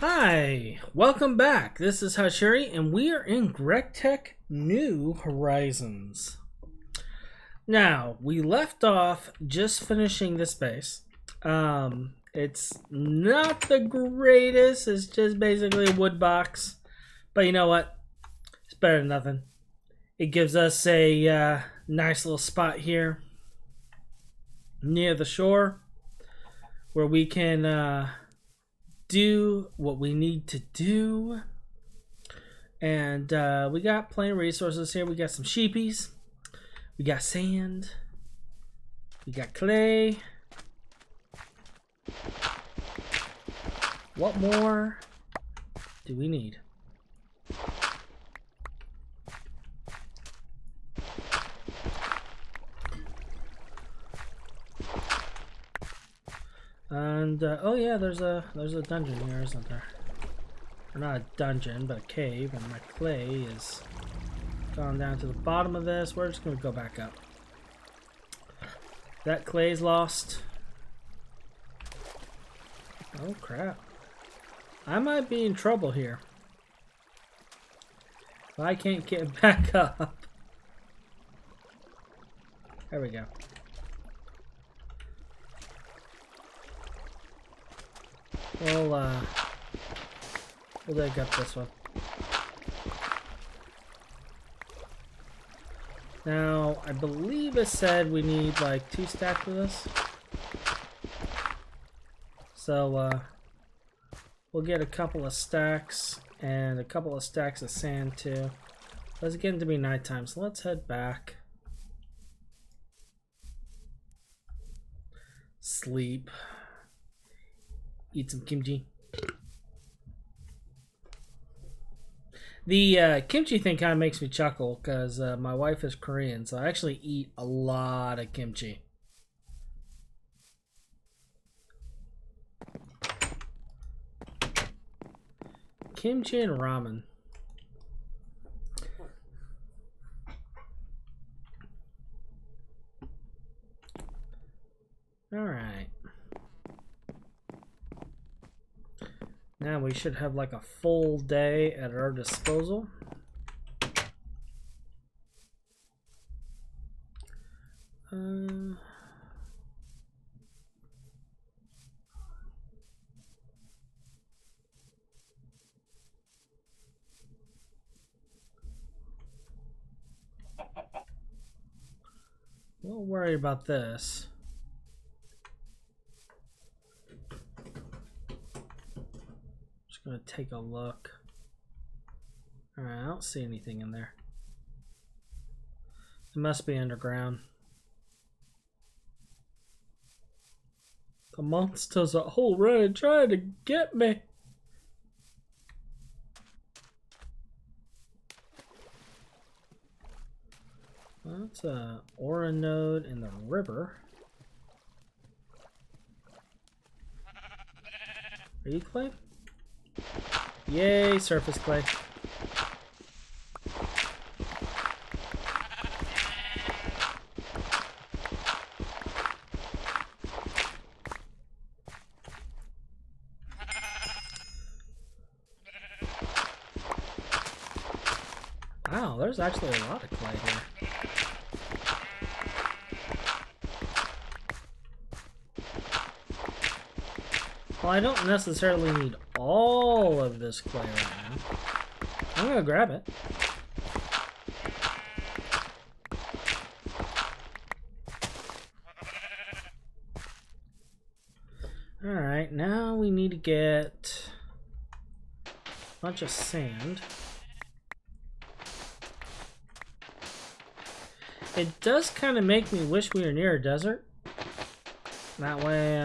Hi, welcome back. This is Hashiri, and we are in GregTech New Horizons. Now, we left off just finishing this base. It's not the greatest. It's just basically a wood box. But you know what? It's better than nothing. It gives us a nice little spot here near the shore where we can do what we need to do. And we got plenty of resources here. We got some sheepies. We got sand. We got clay. What more do we need? And oh yeah, there's a dungeon here, isn't there? Or not a dungeon, but a cave, and my clay is gone down to the bottom of this. We're just gonna go back up. That clay's lost. Oh crap. I might be in trouble here. I can't get back up. There we go. We'll dig up this one. Now, I believe it said we need like 2 stacks of this. So, we'll get a couple of stacks and a couple of stacks of sand too. It's getting to be nighttime, so let's head back. Sleep. Eat some kimchi. The kimchi thing kind of makes me chuckle because my wife is Korean, so I actually eat a lot of kimchi. Kimchi and ramen. All right. Now we should have like a full day at our disposal. We'll worry about this. Gonna take a look. Alright, I don't see anything in there. It must be underground. The monsters are already trying to get me. Well, that's a ore node in the river. Are you clay? Yay, surface clay. Wow, there's actually a lot of clay here. Well, I don't necessarily need all of this clay right now. I'm gonna grab it. Alright, now we need to get a bunch of sand. It does kind of make me wish we were near a desert. That way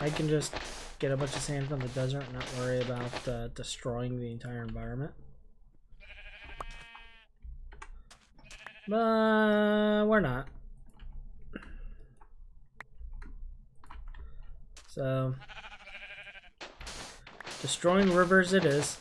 I can just get a bunch of sand from the desert and not worry about destroying the entire environment. But we're not. So, destroying rivers it is.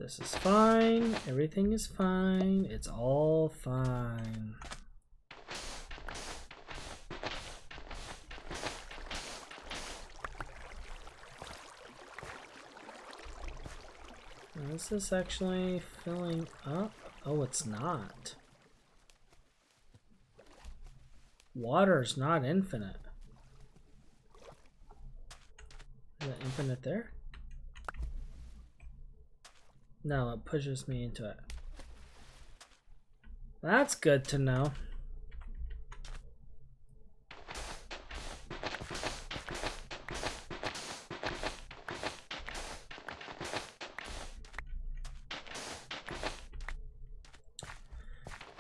This is fine. Everything is fine. It's all fine. Is this actually filling up? Oh, it's not. Water's not infinite. Is it infinite there? No, it pushes me into it. That's good to know.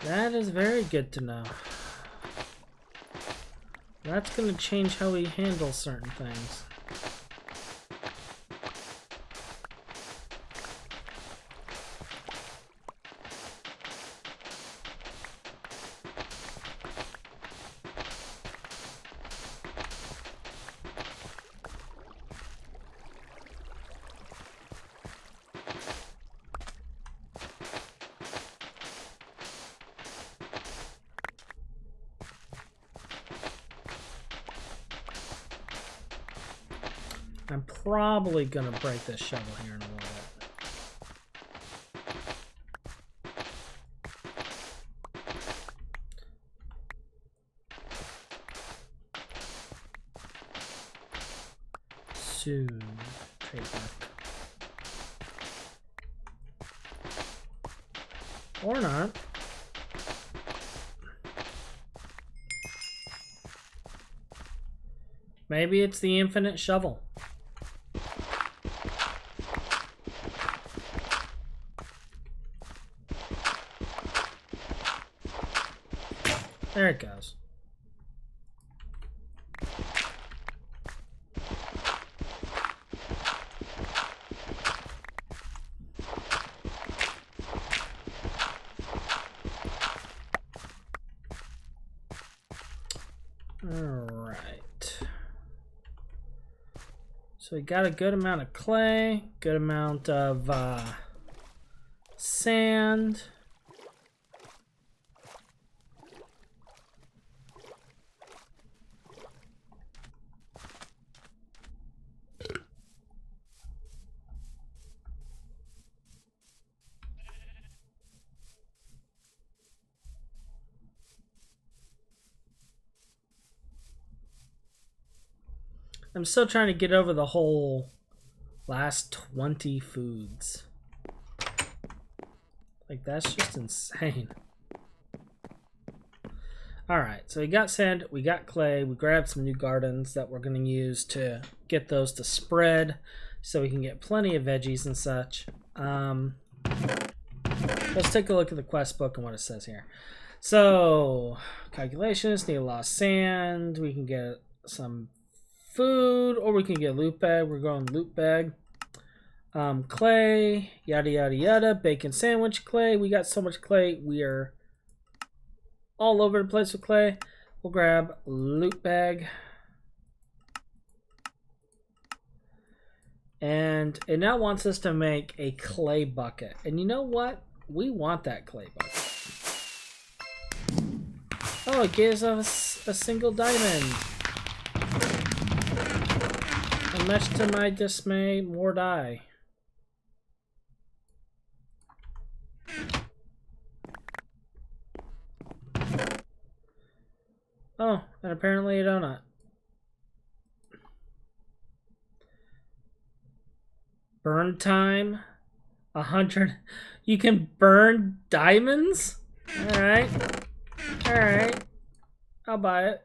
That is very good to know. That's going to change how we handle certain things. I'm probably gonna break this shovel here in a little bit. Soon, trademark. Or not. Maybe it's the infinite shovel. There it goes. Alright. So we got a good amount of clay, good amount of sand. I'm still trying to get over the whole last 20 foods. Like, that's just insane. Alright, so we got sand, we got clay, we grabbed some new gardens that we're going to use to get those to spread so we can get plenty of veggies and such. Let's take a look at the quest book and what it says here. So, calculations, need a lot of sand, we can get some food, or we can get loot bag. We're going loot bag. Clay, yada yada yada, bacon sandwich clay. We got so much clay, we are all over the place with clay. We'll grab loot bag. And it now wants us to make a clay bucket. And you know what? We want that clay bucket. Oh, it gives us a single diamond. And much to my dismay, more die. Oh, and apparently a donut. Burn time, 100. You can burn diamonds? Alright. Alright. I'll buy it.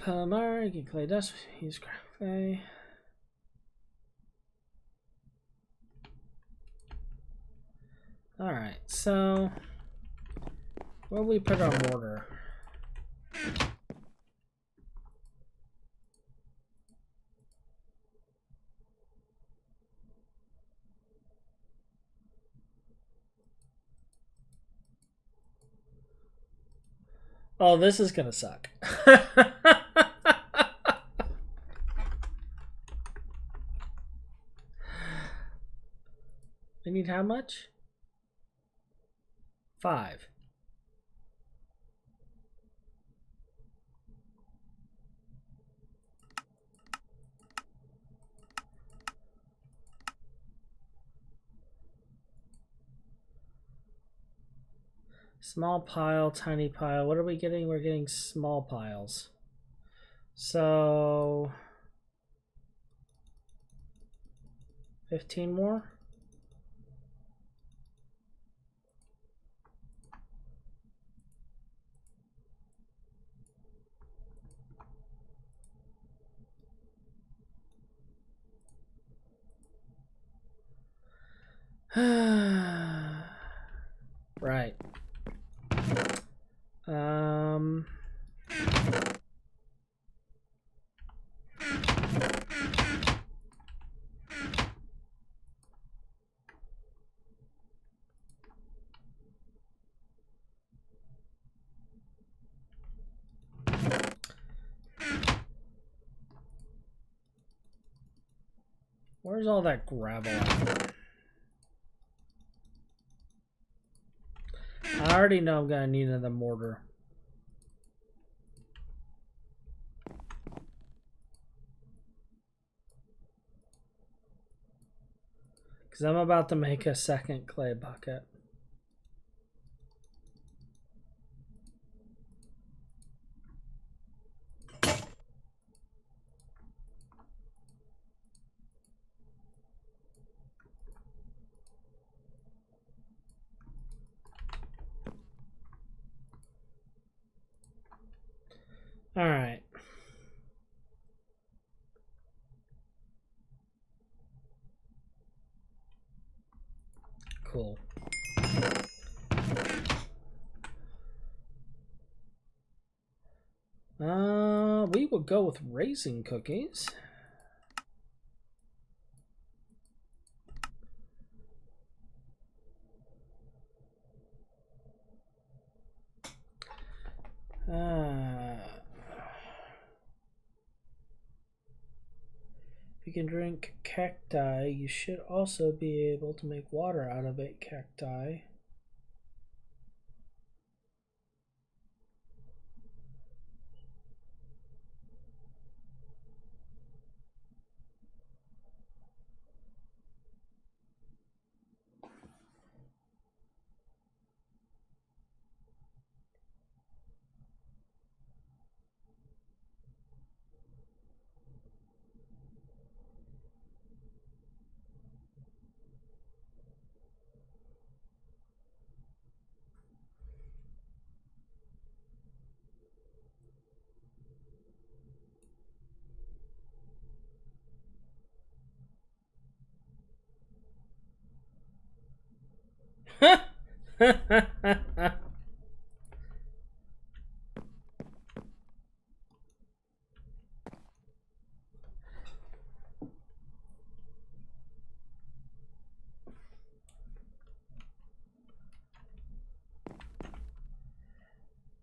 Palomar, get clay dust, use clay. Alright, so where do we put our mortar? Oh, this is gonna suck. I need how much? 5. Small pile, tiny pile. What are we getting? We're getting small piles. So 15 more. Right. Where's all that gravel at? I already know I'm gonna need another mortar. Because I'm about to make a second clay bucket. All right. Cool. We will go with raisin cookies. If you can drink cacti, you should also be able to make water out of it, cacti.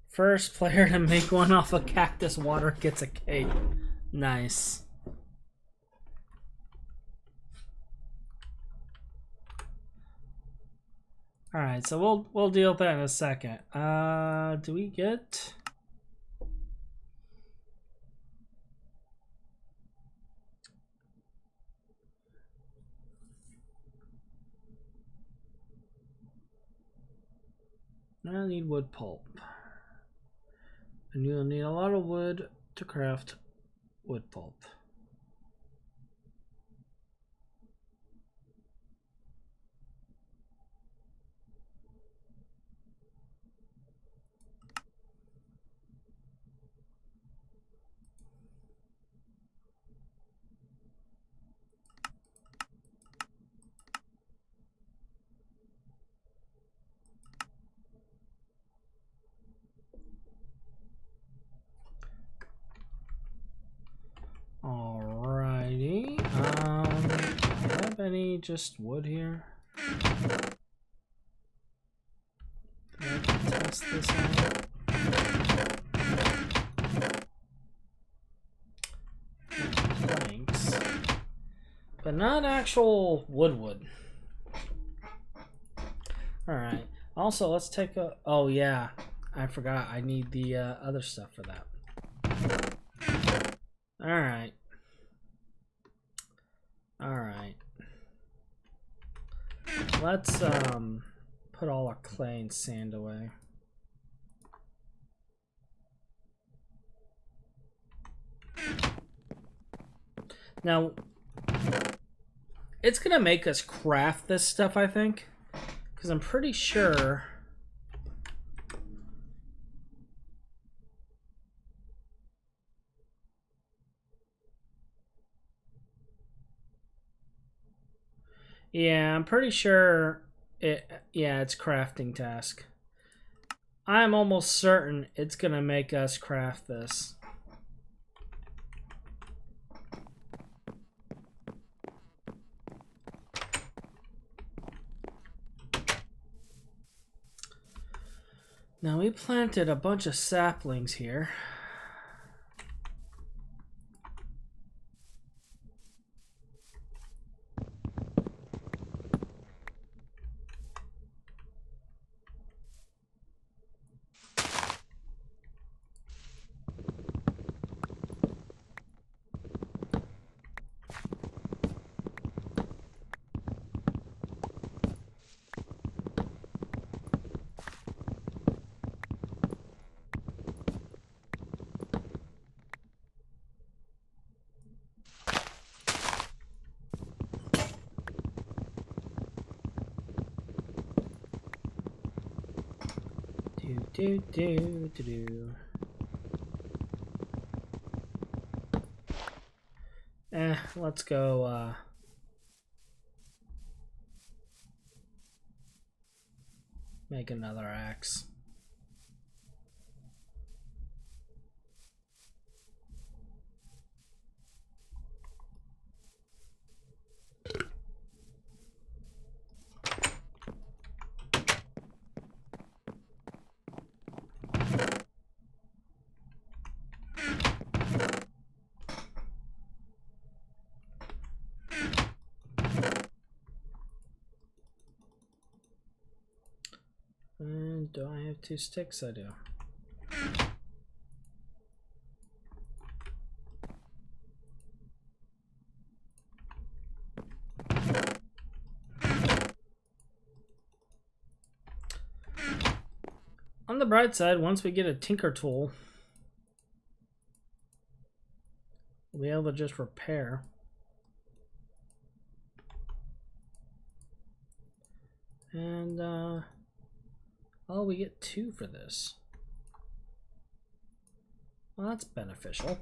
First player to make one off of cactus water gets a cake. Nice. All right, so we'll deal with that in a second. Do we get? I need wood pulp, and you'll need a lot of wood to craft wood pulp. Alrighty. Do I have any just wood here? I can test this out. But not actual wood. Alright. Also, let's take a... Oh, yeah. I forgot. I need the other stuff for that. Alright. Alright. Let's put all our clay and sand away. Now, it's gonna make us craft this stuff, I think, because I'm pretty sure I'm pretty sure it's crafting task. I'm almost certain it's gonna make us craft this. Now we planted a bunch of saplings here. Let's go make another axe. And do I have 2 sticks? I do. On the bright side, once we get a tinker tool, we'll be able to just repair. And oh, we get 2 for this. Well, that's beneficial.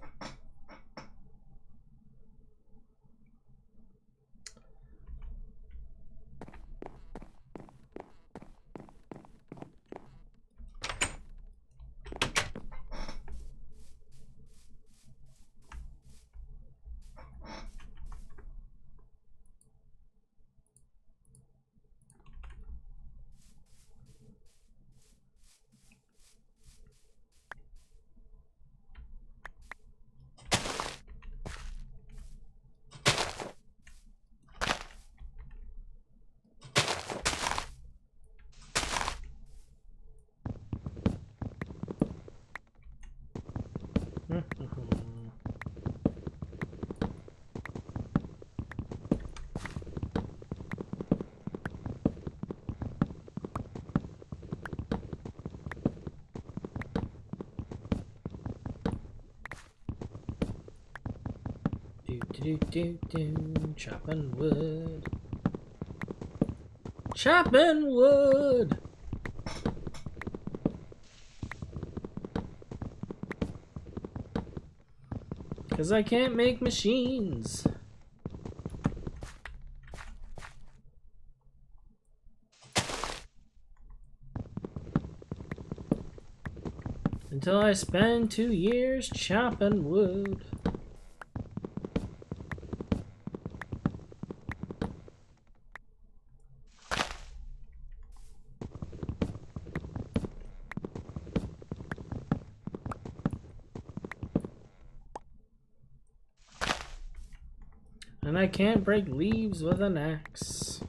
Chopping wood. Chopping wood. Because I can't make machines. Until I spend 2 years chopping wood. And I can't break leaves with an axe.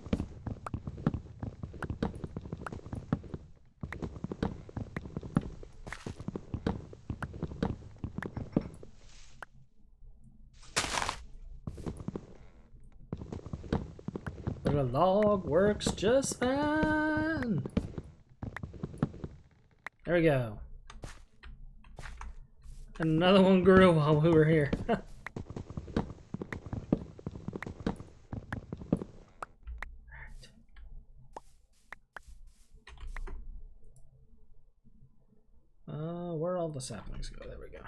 But a log works just fine. There we go. And another one grew while we were here. Where'd all the saplings go? There we go.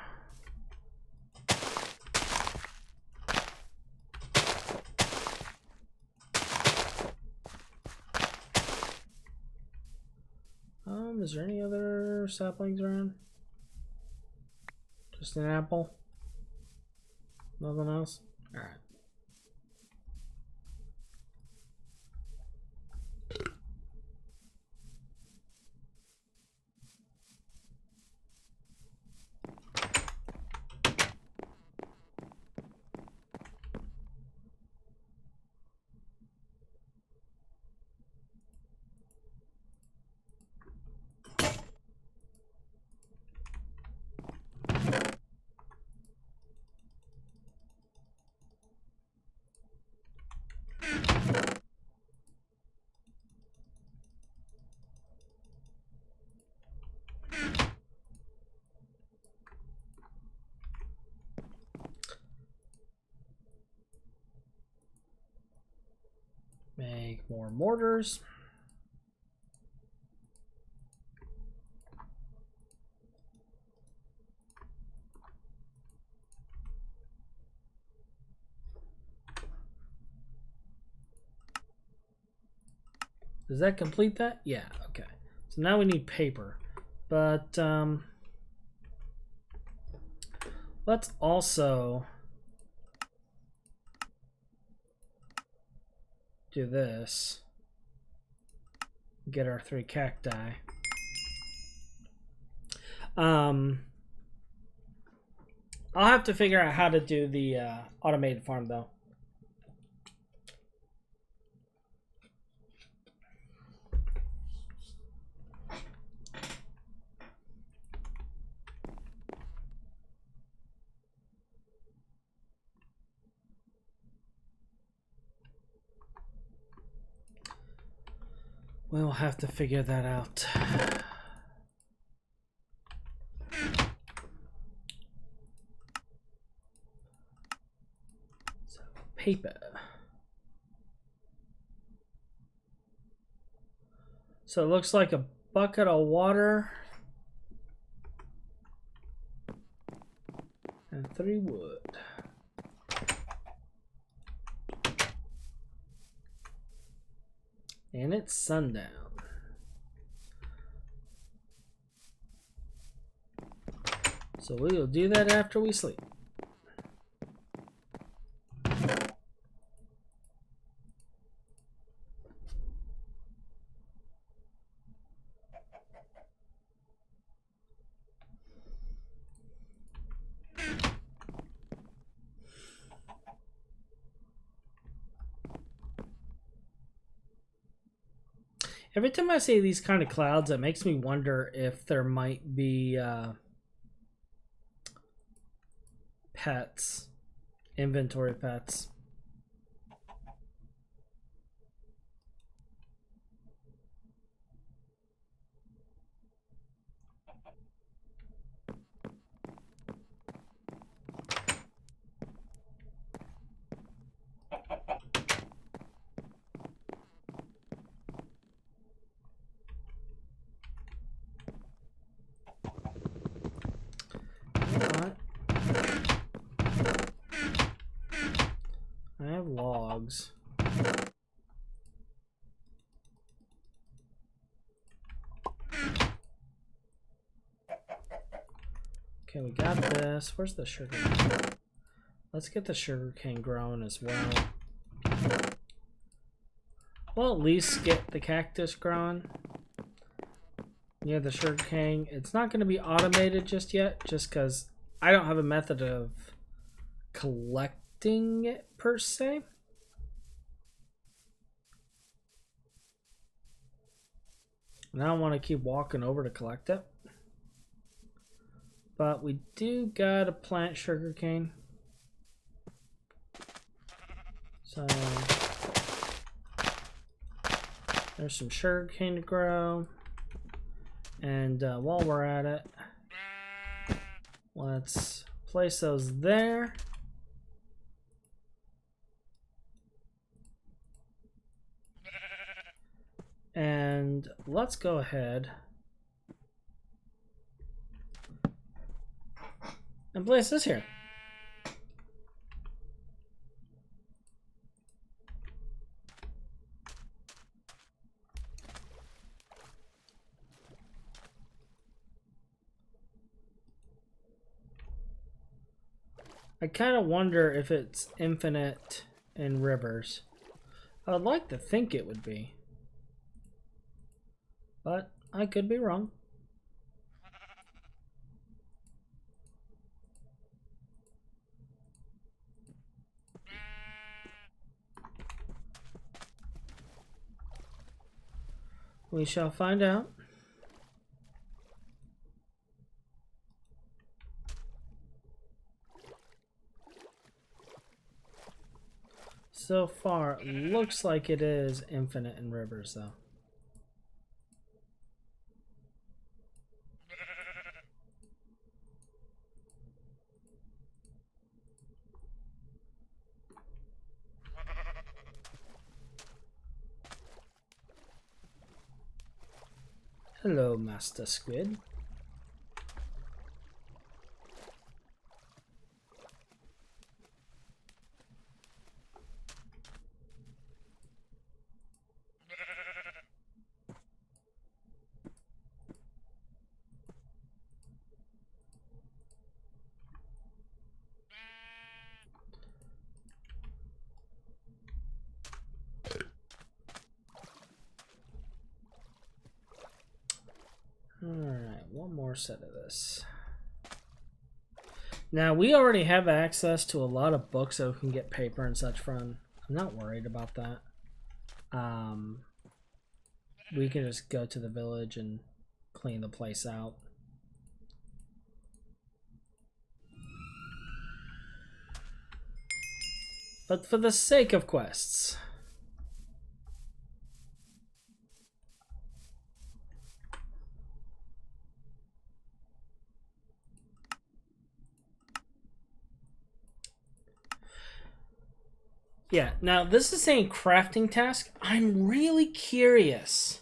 Is there any other saplings around? Just an apple? Nothing else? Alright. Make more mortars. Does that complete that? Yeah, okay. So now we need paper. But let's also do this. Get our 3 cacti. I'll have to figure out how to do the automated farm though. We'll have to figure that out. So, paper. So it looks like a bucket of water and 3 wood. And it's sundown. So we will do that after we sleep. Every time I see these kind of clouds, it makes me wonder if there might be pets, inventory pets. I have logs. Okay, we got this. Where's the sugar cane? Let's get the sugar cane growing as well. We'll at least get the cactus growing near the sugar cane. It's not going to be automated just yet, just because I don't have a method of collecting it per se. And I don't want to keep walking over to collect it. But we do gotta plant sugarcane. So there's some sugarcane to grow. And while we're at it, let's place those there. And let's go ahead and place this here. I kind of wonder if it's infinite in rivers. I would like to think it would be, but I could be wrong. We shall find out. So far, it looks like it is infinite in rivers, though. Hello, Master Squid. Alright, one more set of this. Now, we already have access to a lot of books that we can get paper and such from. I'm not worried about that. We can just go to the village and clean the place out. But for the sake of quests, yeah, now this is saying crafting task. I'm really curious.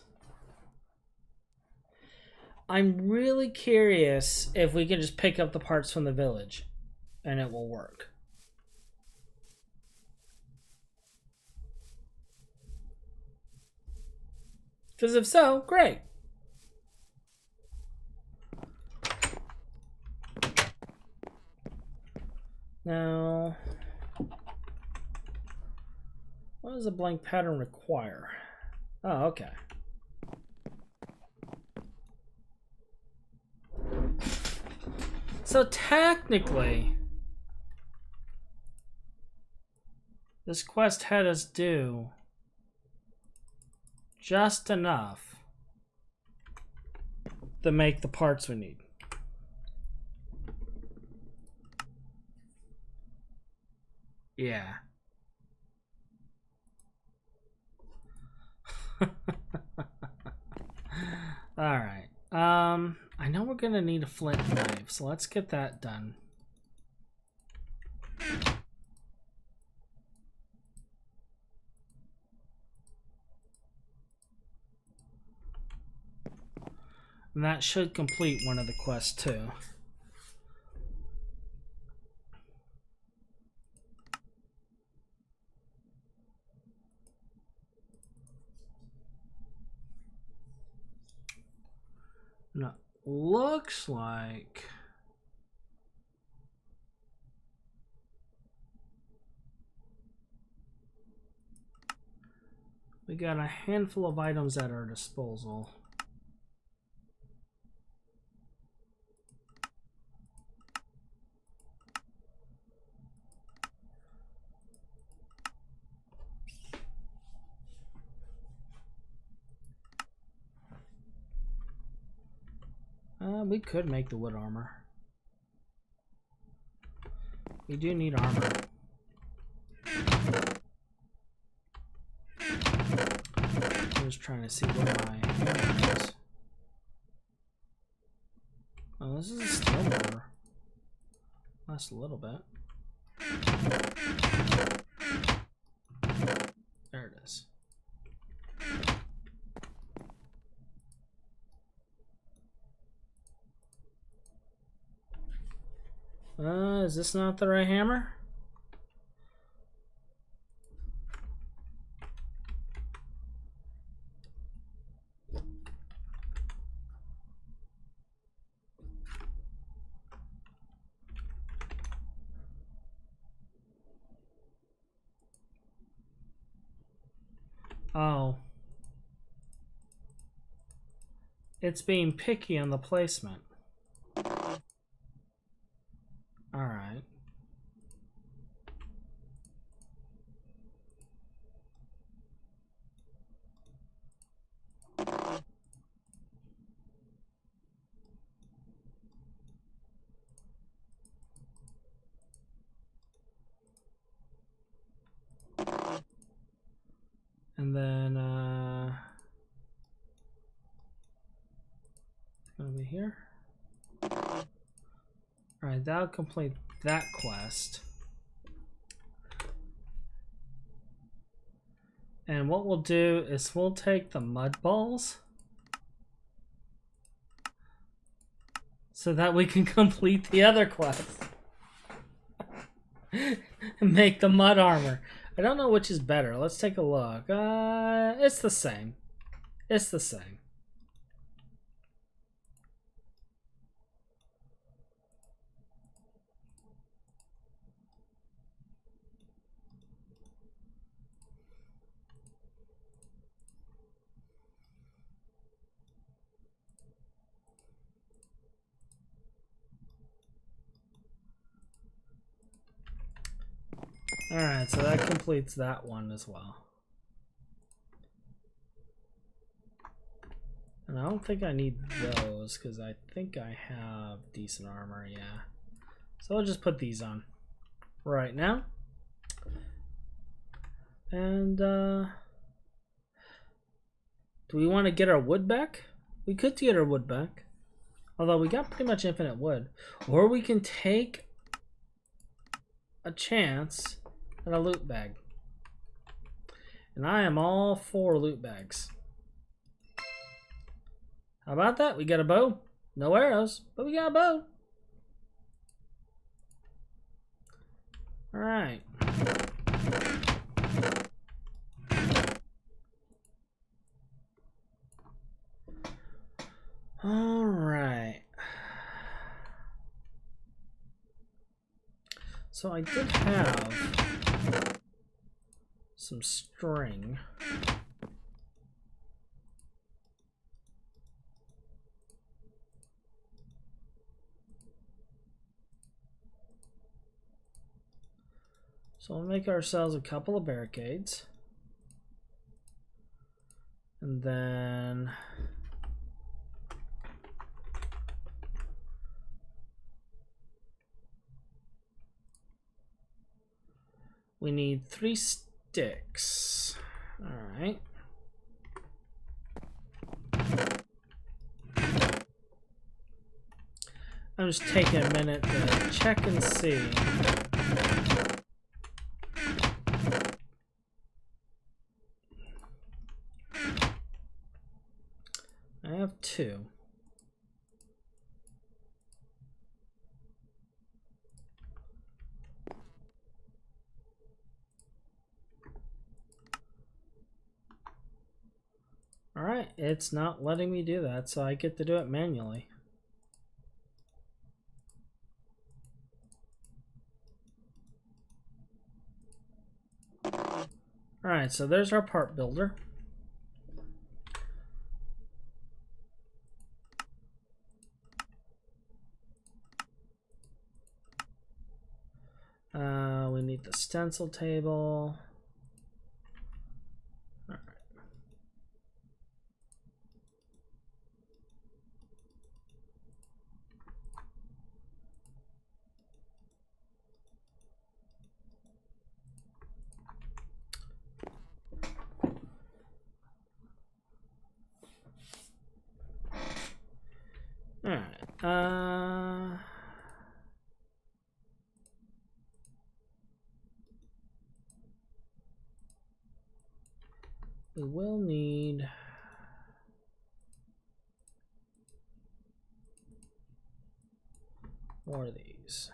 If we can just pick up the parts from the village and it will work. Because if so, great. Now, what does a blank pattern require? Oh, okay. So technically, this quest had us do just enough to make the parts we need. Yeah. Alright. I know we're gonna need a flint knife, so let's get that done. And that should complete one of the quests too. Now, looks like we got a handful of items at our disposal. We could make the wood armor. We do need armor. I'm just trying to see where my hammer is. Oh, this is a steel mortar. Lasts a little bit. There it is. Is this not the right hammer? Oh. It's being picky on the placement. Alright. And then, it's gonna be here. Alright, that'll complete that quest. And what we'll do is we'll take the mud balls so that we can complete the other quest. And make the mud armor. I don't know which is better. Let's take a look. It's the same. It's the same. Alright, so that completes that one as well. And I don't think I need those because I think I have decent armor, yeah. So I'll just put these on right now. And do we want to get our wood back? We could get our wood back. Although we got pretty much infinite wood. Or we can take a chance at a loot bag. And I am all for loot bags. How about that? We got a bow. No arrows, but we got a bow. Alright. Alright. So I did have some string. So we'll make ourselves a couple of barricades. And then we need 3 sticks. All right. I'm just taking a minute to check and see. I have 2. All right, it's not letting me do that, so I get to do it manually. All right, so there's our part builder. We need the stencil table. All right. Alright. We will need more of these.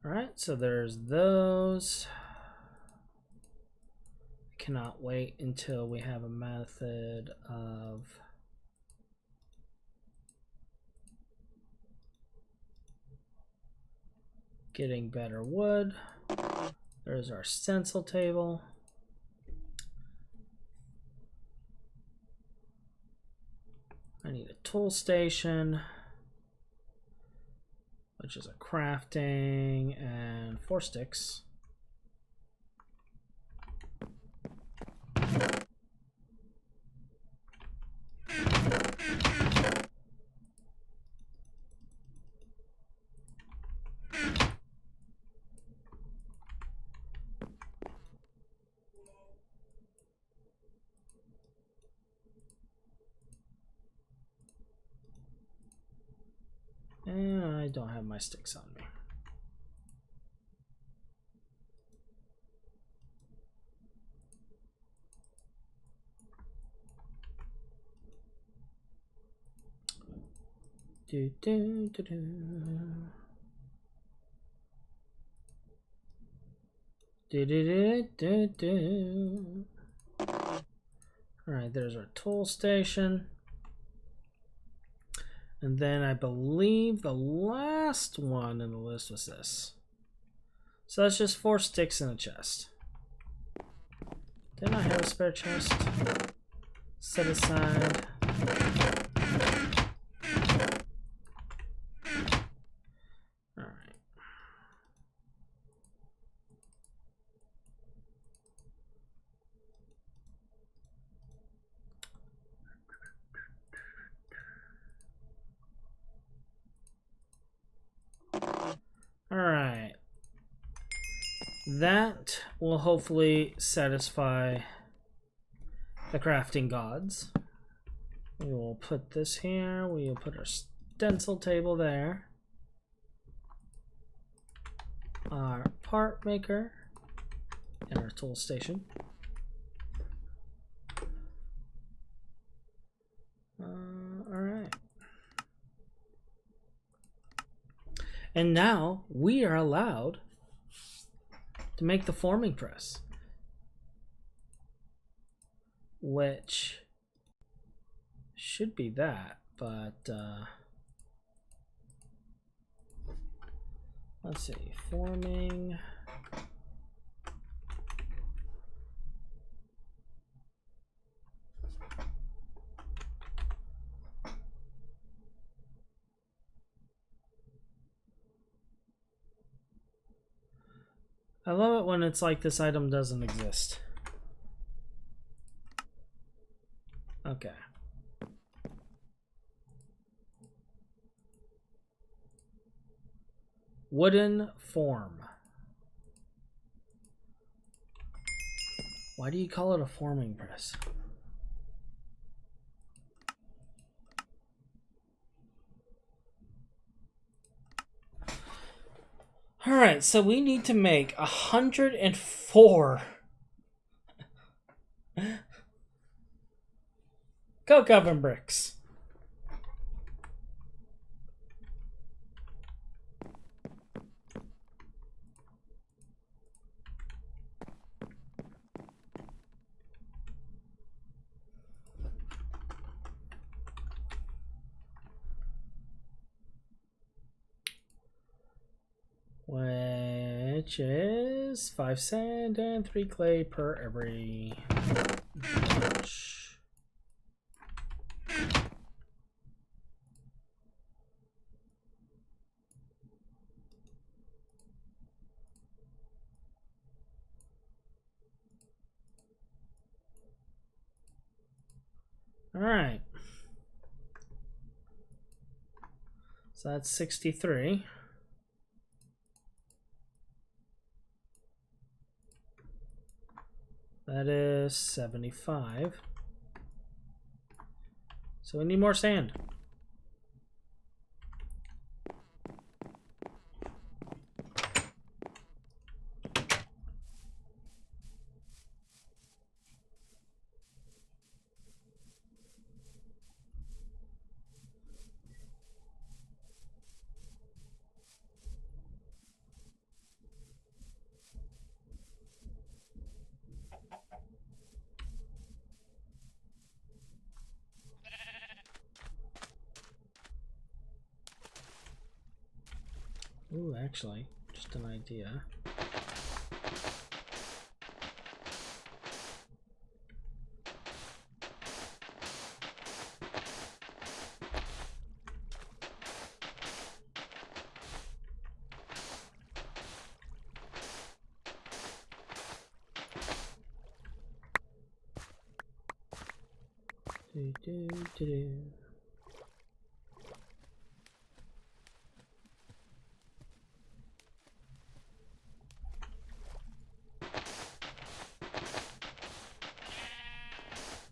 Alright, so there's those. Cannot wait until we have a method of getting better wood. There's our stencil table. I need a tool station, which is a crafting, and 4 sticks. And I don't have my sticks on me. Do, do, do, do. Do, do, do, do, do. All right, there's our tool station. And then I believe the last one in the list was this. So that's just 4 sticks in a chest. Didn't I have a spare chest set aside? All right. All right. That will hopefully satisfy the crafting gods. We will put this here. We will put our stencil table there. Our part maker and our tool station. All right. And now we are allowed to make the forming press, which should be that, but let's see, forming. I love it when it's like this item doesn't exist. Okay. Wooden form. Why do you call it a forming press? All right, so we need to make 104 coke oven bricks. Which is 5 sand and 3 clay per every bunch. All right. So that's 63. That is 75. So we need more sand. Ooh, actually, just an idea.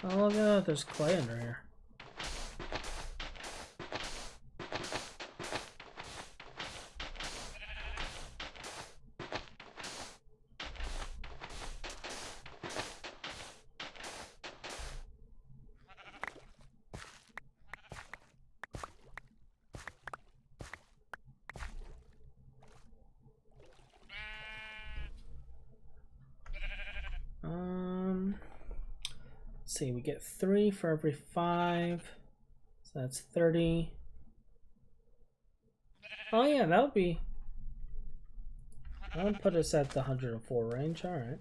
Oh, look at that, there's clay under here. Let's see, we get 3 for every 5. So that's 30. Oh yeah, that would be... That would put us at the 104 range, alright.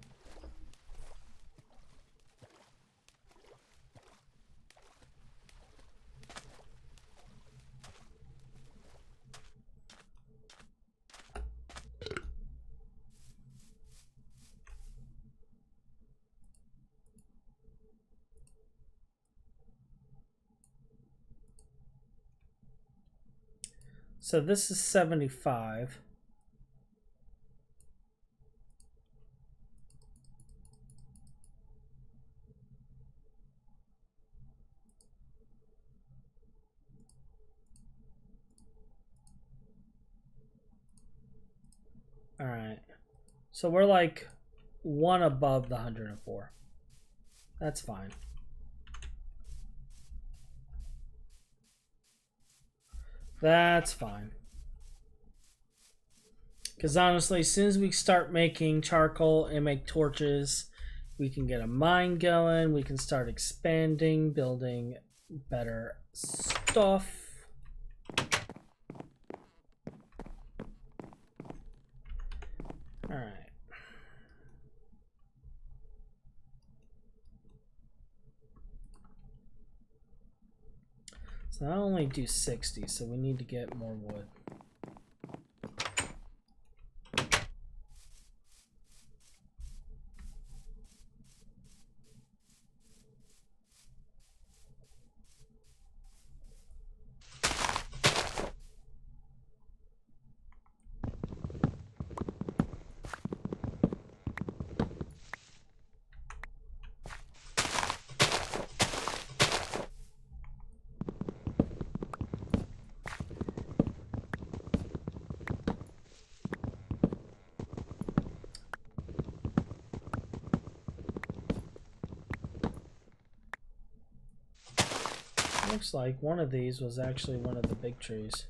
So this is 75. All right. So we're like 1 above the 104. That's fine. That's fine. Because honestly, as soon as we start making charcoal and make torches, we can get a mine going. We can start expanding, building better stuff. All right. So I only do 60, so we need to get more wood. Looks like one of these was actually one of the big trees.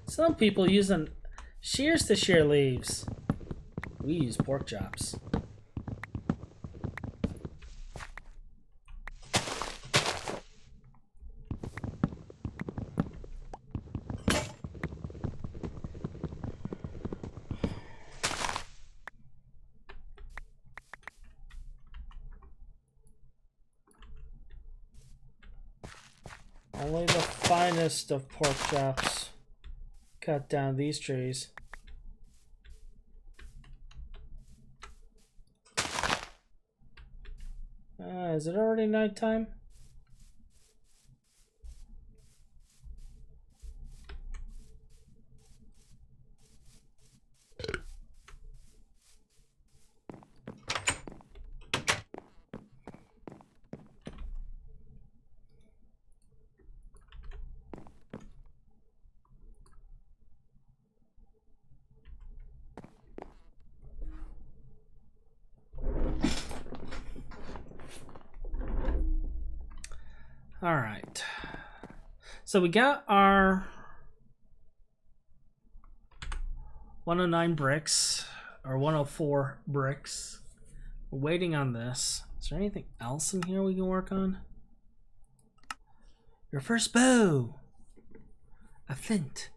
Some people use shears to shear leaves. We use pork chops. finest of pork chops. Cut down these trees. Is it already nighttime? All right. So we got our 109 bricks, or 104 bricks. We're waiting on this. Is there anything else in here we can work on? Your first bow. A flint.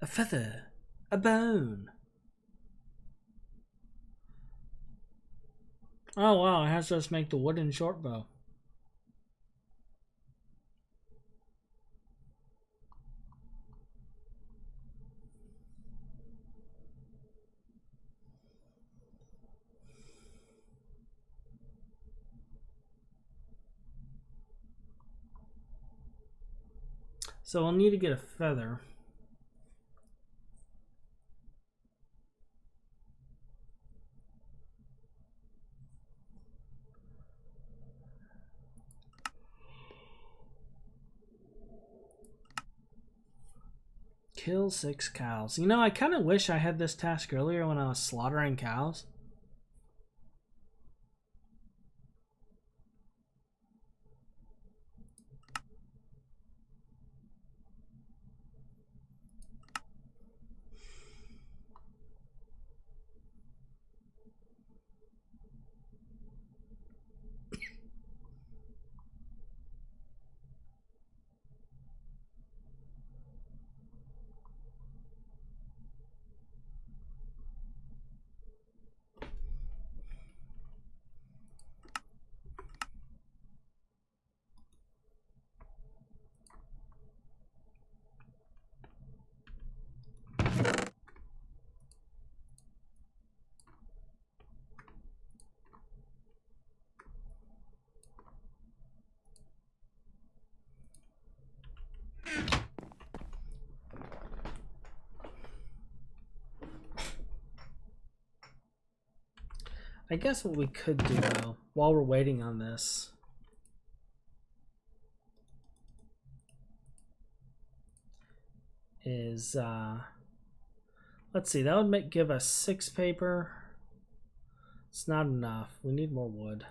A feather. A bone. Oh wow, it has us make the wooden short bow. So we'll need to get a feather. Kill 6 cows. You know, I kind of wish I had this task earlier when I was slaughtering cows. I guess what we could do though, while we're waiting on this, is let's see, that would give us 6 paper. It's not enough. We need more wood.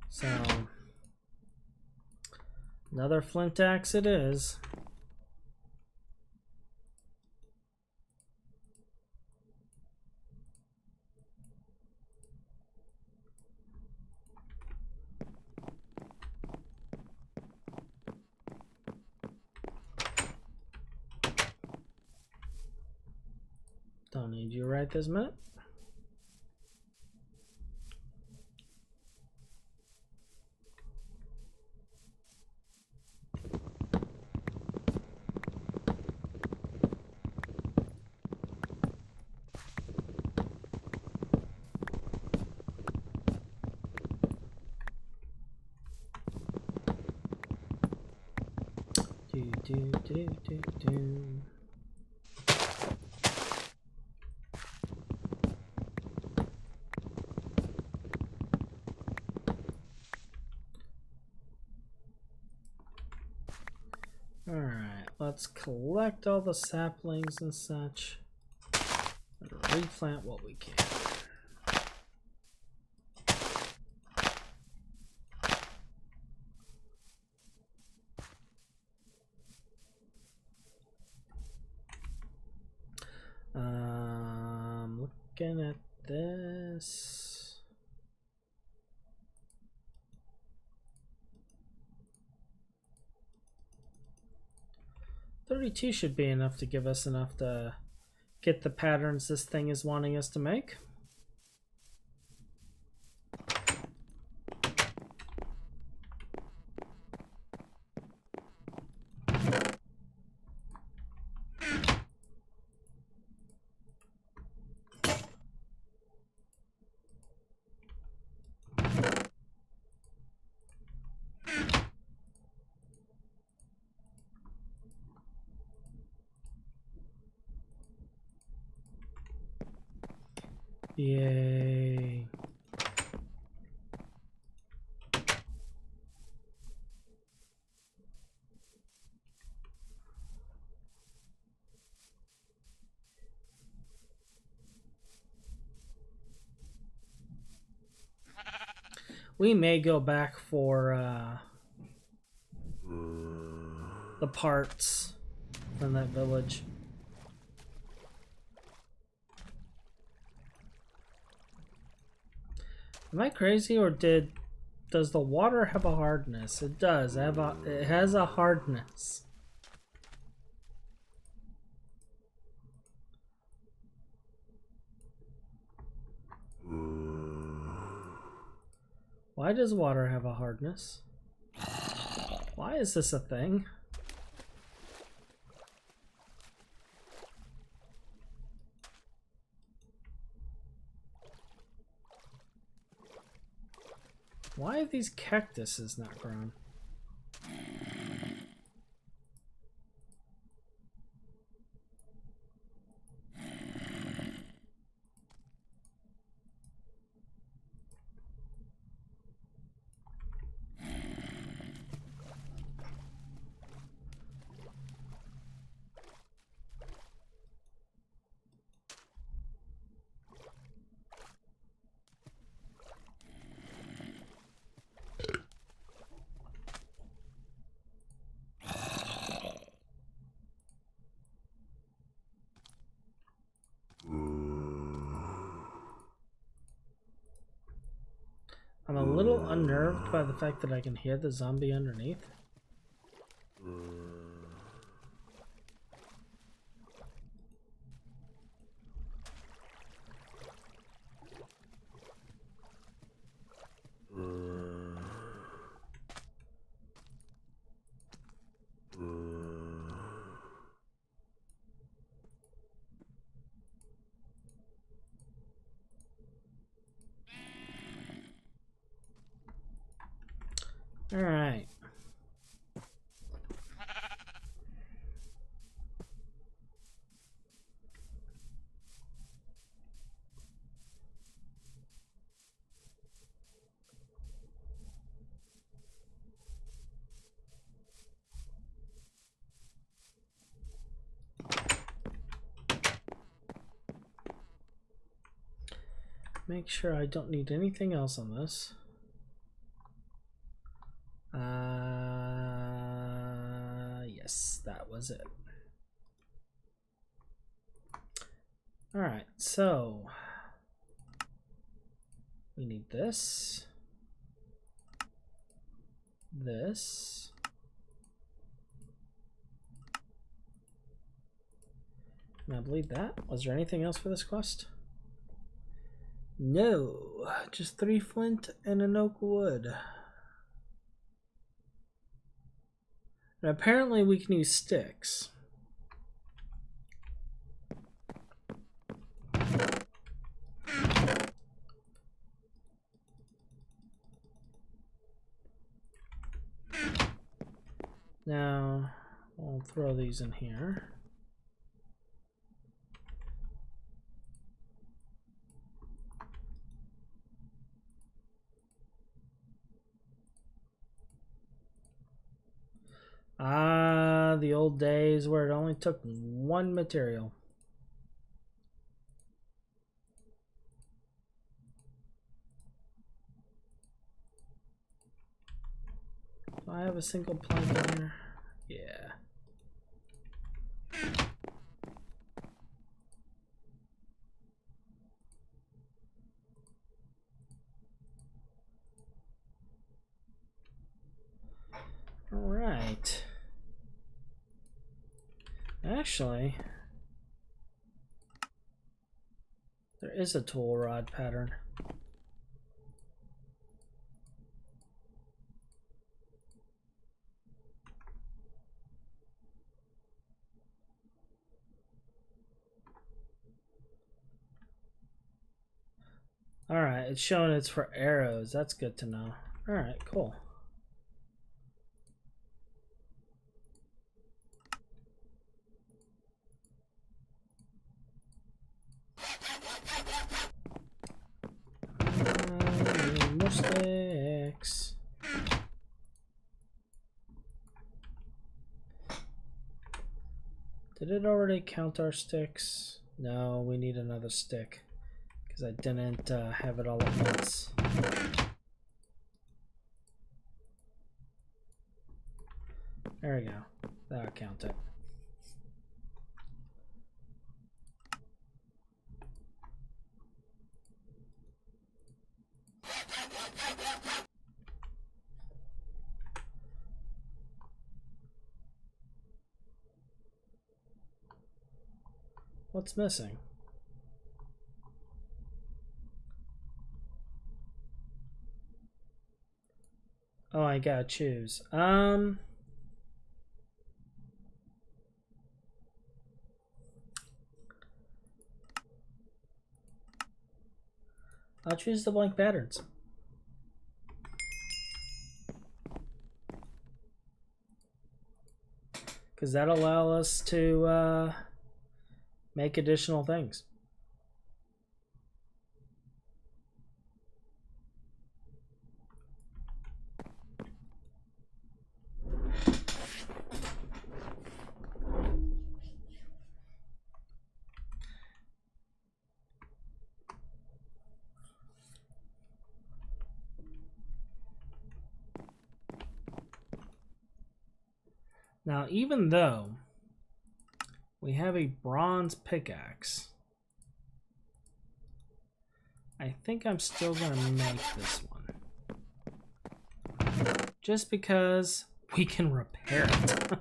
So another flint axe it is. Don't need you right this minute. Do. Alright, let's collect all the saplings and such and replant what we can. Looking at this. $32 should be enough to give us enough to get the patterns this thing is wanting us to make. Yay. We may go back for the parts from that village. Am I crazy, or does the water have a hardness? It does. It has a hardness. Why does water have a hardness? Why is this a thing? Why have these cactuses not grown? I'm a little unnerved by the fact that I can hear the zombie underneath. All right. Make sure I don't need anything else on this. Yes, that was it. All right, so we need this, this, and I believe that. Was there anything else for this quest? No, just 3 flint and an oak wood. And apparently we can use sticks. Now, we'll throw these in here. Ah, the old days where it only took 1 material. Do I have a single plank in here? Yeah. All right. Actually, There is a tool rod pattern. Alright, it's showing it's for arrows. That's good to know. Alright, cool. More sticks. Did it already count our sticks? No, we need another stick because I didn't have it all at once. There we go. That'll count it. What's missing? Oh, I gotta choose. I'll choose the blank patterns. Because that'll allow us to make additional things. Now, even though we have a bronze pickaxe, I think I'm still gonna make this one. Just because we can repair it.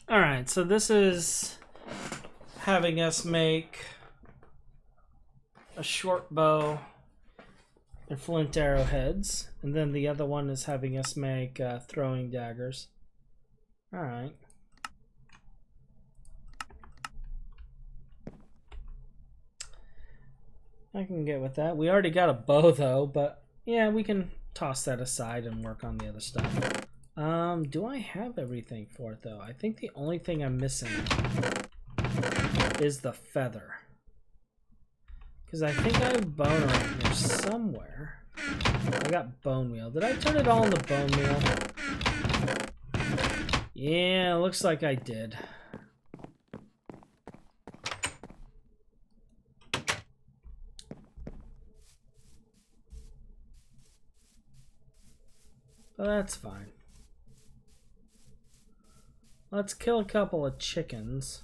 Alright, so this is having us make a short bow and flint arrowheads, and then the other one is having us make throwing daggers. Alright. I can get with that. We already got a bow though, but yeah, we can toss that aside and work on the other stuff. Do I have everything for it though? I think the only thing I'm missing is the feather. Because I think I have bone around here somewhere. I got bone meal. Did I turn it all into bone meal? Yeah, looks like I did. But that's fine. Let's kill a couple of chickens.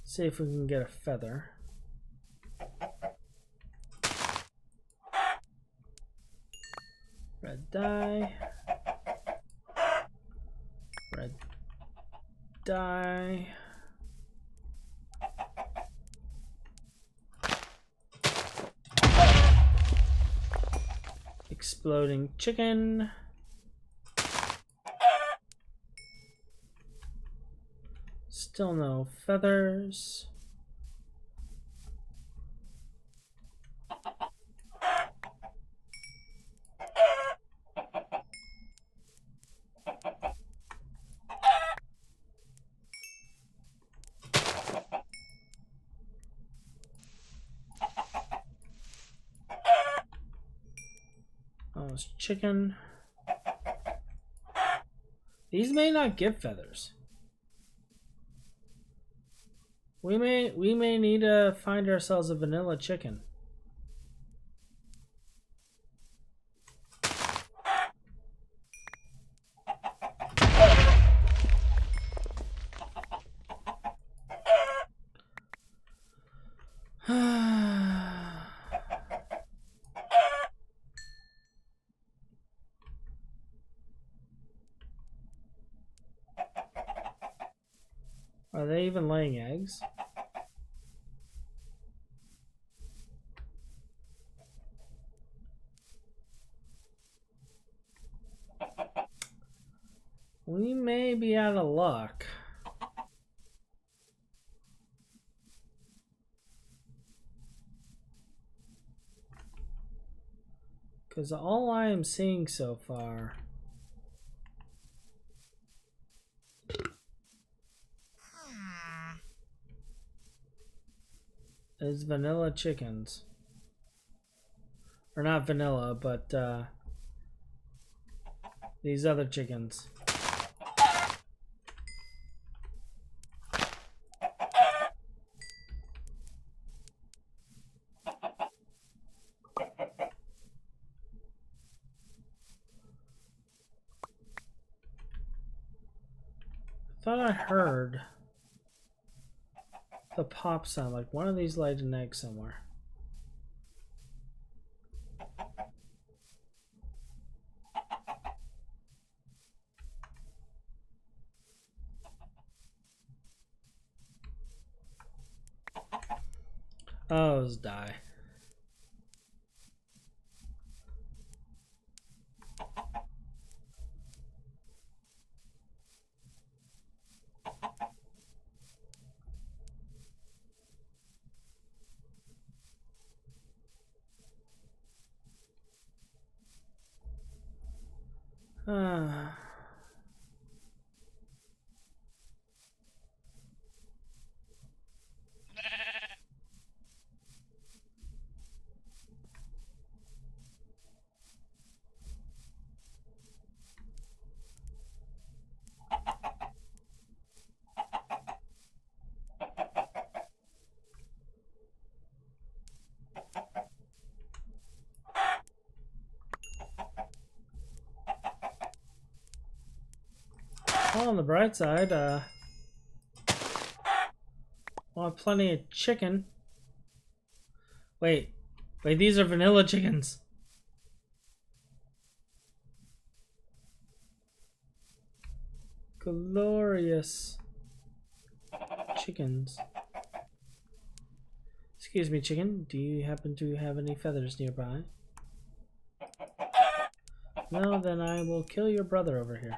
See if we can get a feather. Red dye. Red dye. Exploding chicken. Still no feathers. Let's chicken. These may not give feathers. We may need to find ourselves a vanilla chicken. Are they even laying eggs? We may be out of luck. Because all I am seeing so far is vanilla chickens. Or not vanilla, but these other chickens. I thought I heard the pop sound, like one of these laid an egg somewhere. Oh, it was die. Well, on the bright side, we'll have plenty of chicken. Wait, these are vanilla chickens. Glorious chickens. Excuse me, chicken. Do you happen to have any feathers nearby? No, then I will kill your brother over here.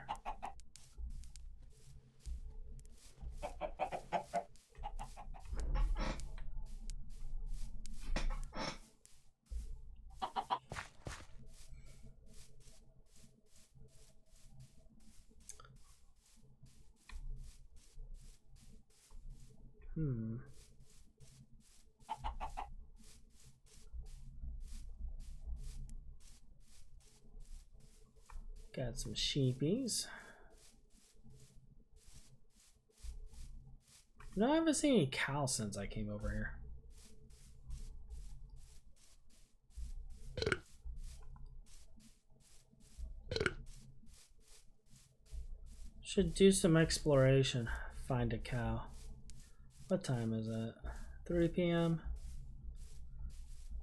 Got some sheepies. No, I haven't seen any cows since I came over here. Should do some exploration. Find a cow. What time is it? 3 p.m.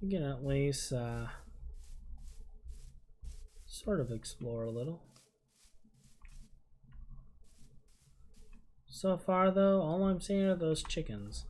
We can at least sort of explore a little. So far though, all I'm seeing are those chickens.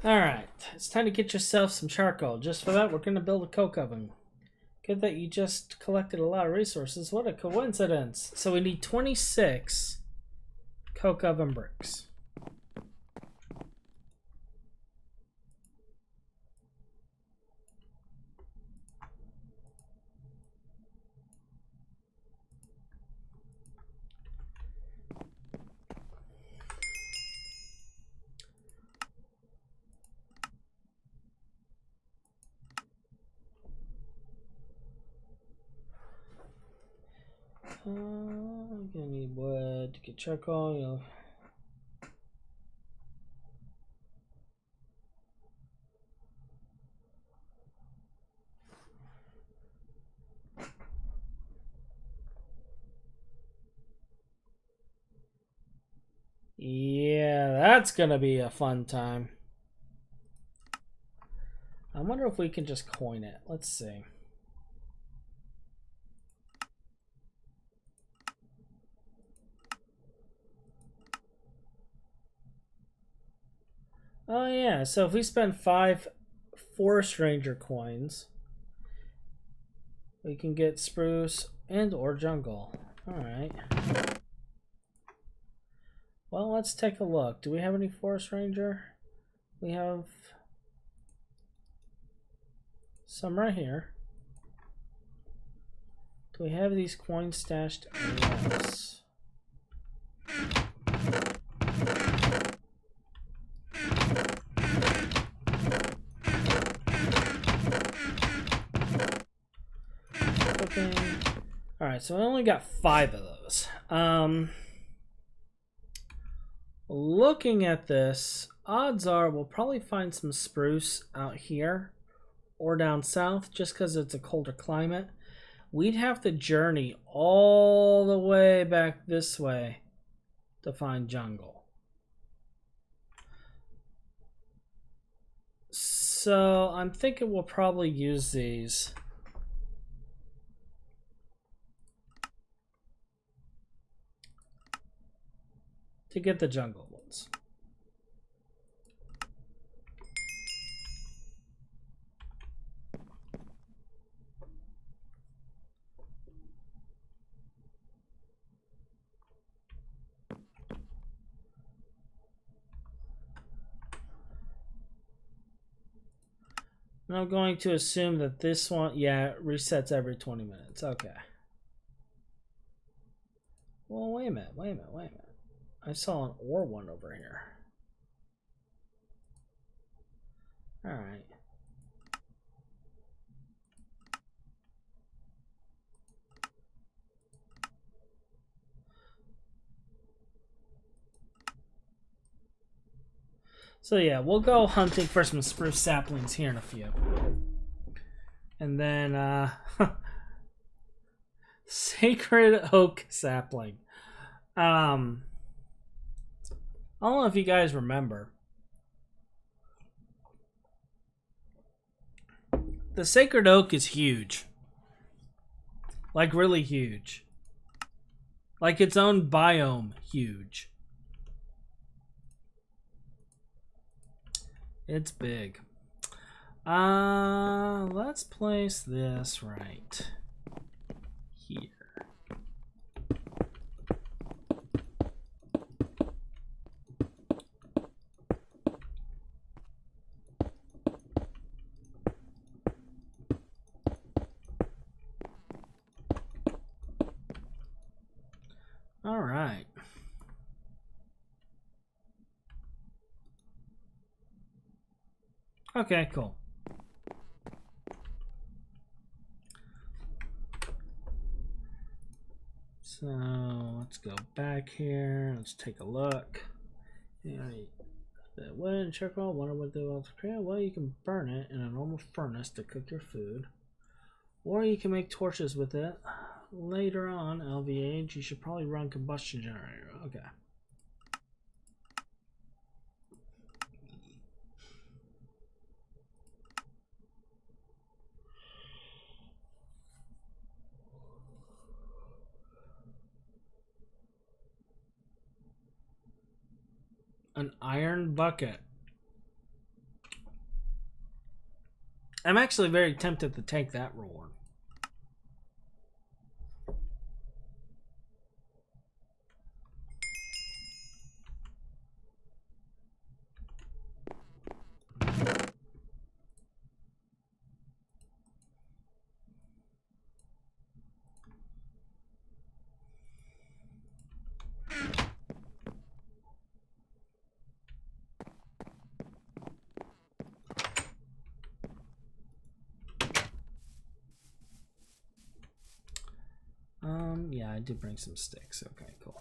Alright, it's time to get yourself some charcoal. Just for that, we're going to build a coke oven. Good that you just collected a lot of resources. What a coincidence. So we need 26 coke oven bricks. I'm gonna need wood to get charcoal, you know. Yeah, that's gonna be a fun time. I wonder if we can just coin it. Let's see. Oh yeah, so if we spend 5 forest ranger coins, we can get spruce and or jungle. Alright. Well, let's take a look. Do we have any forest ranger? We have some right here. Do we have these coins stashed? Yes. Alright, so I only got 5 of those. Looking at this, odds are we'll probably find some spruce out here or down south just because it's a colder climate. We'd have to journey all the way back this way to find jungle. So I'm thinking we'll probably use these. To get the jungle ones. And I'm going to assume that this one, yeah, it resets every 20 minutes. Okay. Well, wait a minute. I saw an ore one over here. Alright. So yeah, we'll go hunting for some spruce saplings here in a few. And then, Sacred Oak Sapling. I don't know if you guys remember. The Sacred Oak is huge. Like really huge. Like its own biome huge. It's big. Let's place this right here. All right. Okay, cool. So let's go back here. Let's take a look. That wood and charcoal. Wonder what they will create. Well, you can burn it in a normal furnace to cook your food, or you can make torches with it. Later on, LVH, you should probably run combustion generator. Okay. An iron bucket. I'm actually very tempted to take that reward. Yeah, I did bring some sticks. Okay, cool.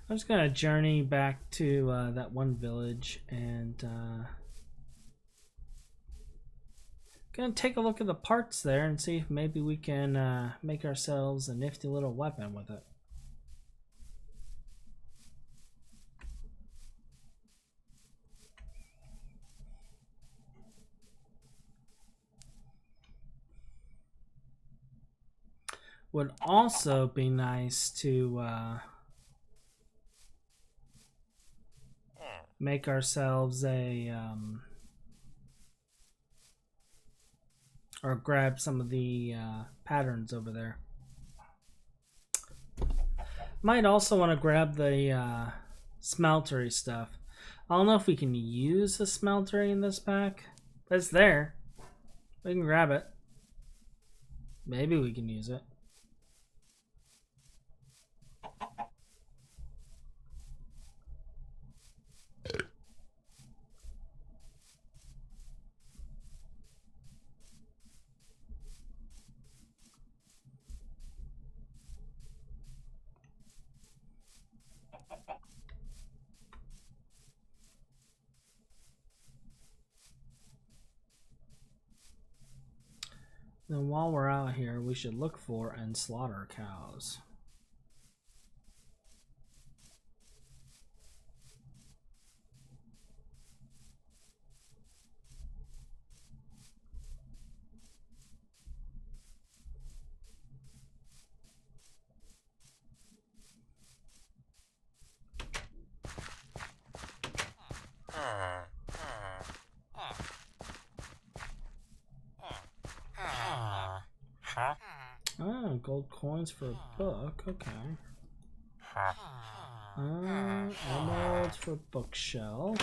I'm just gonna journey back to that one village and gonna take a look at the parts there and see if maybe we can make ourselves a nifty little weapon with it. Would also be nice to make ourselves a or grab some of the patterns over there. Might also want to grab the smeltery stuff. I don't know if we can use the smeltery in this pack, but it's there. We can grab it. Maybe we can use it. Then while we're out here, we should look for and slaughter cows. Oh, gold coins for a book. Okay. Emeralds for bookshelf.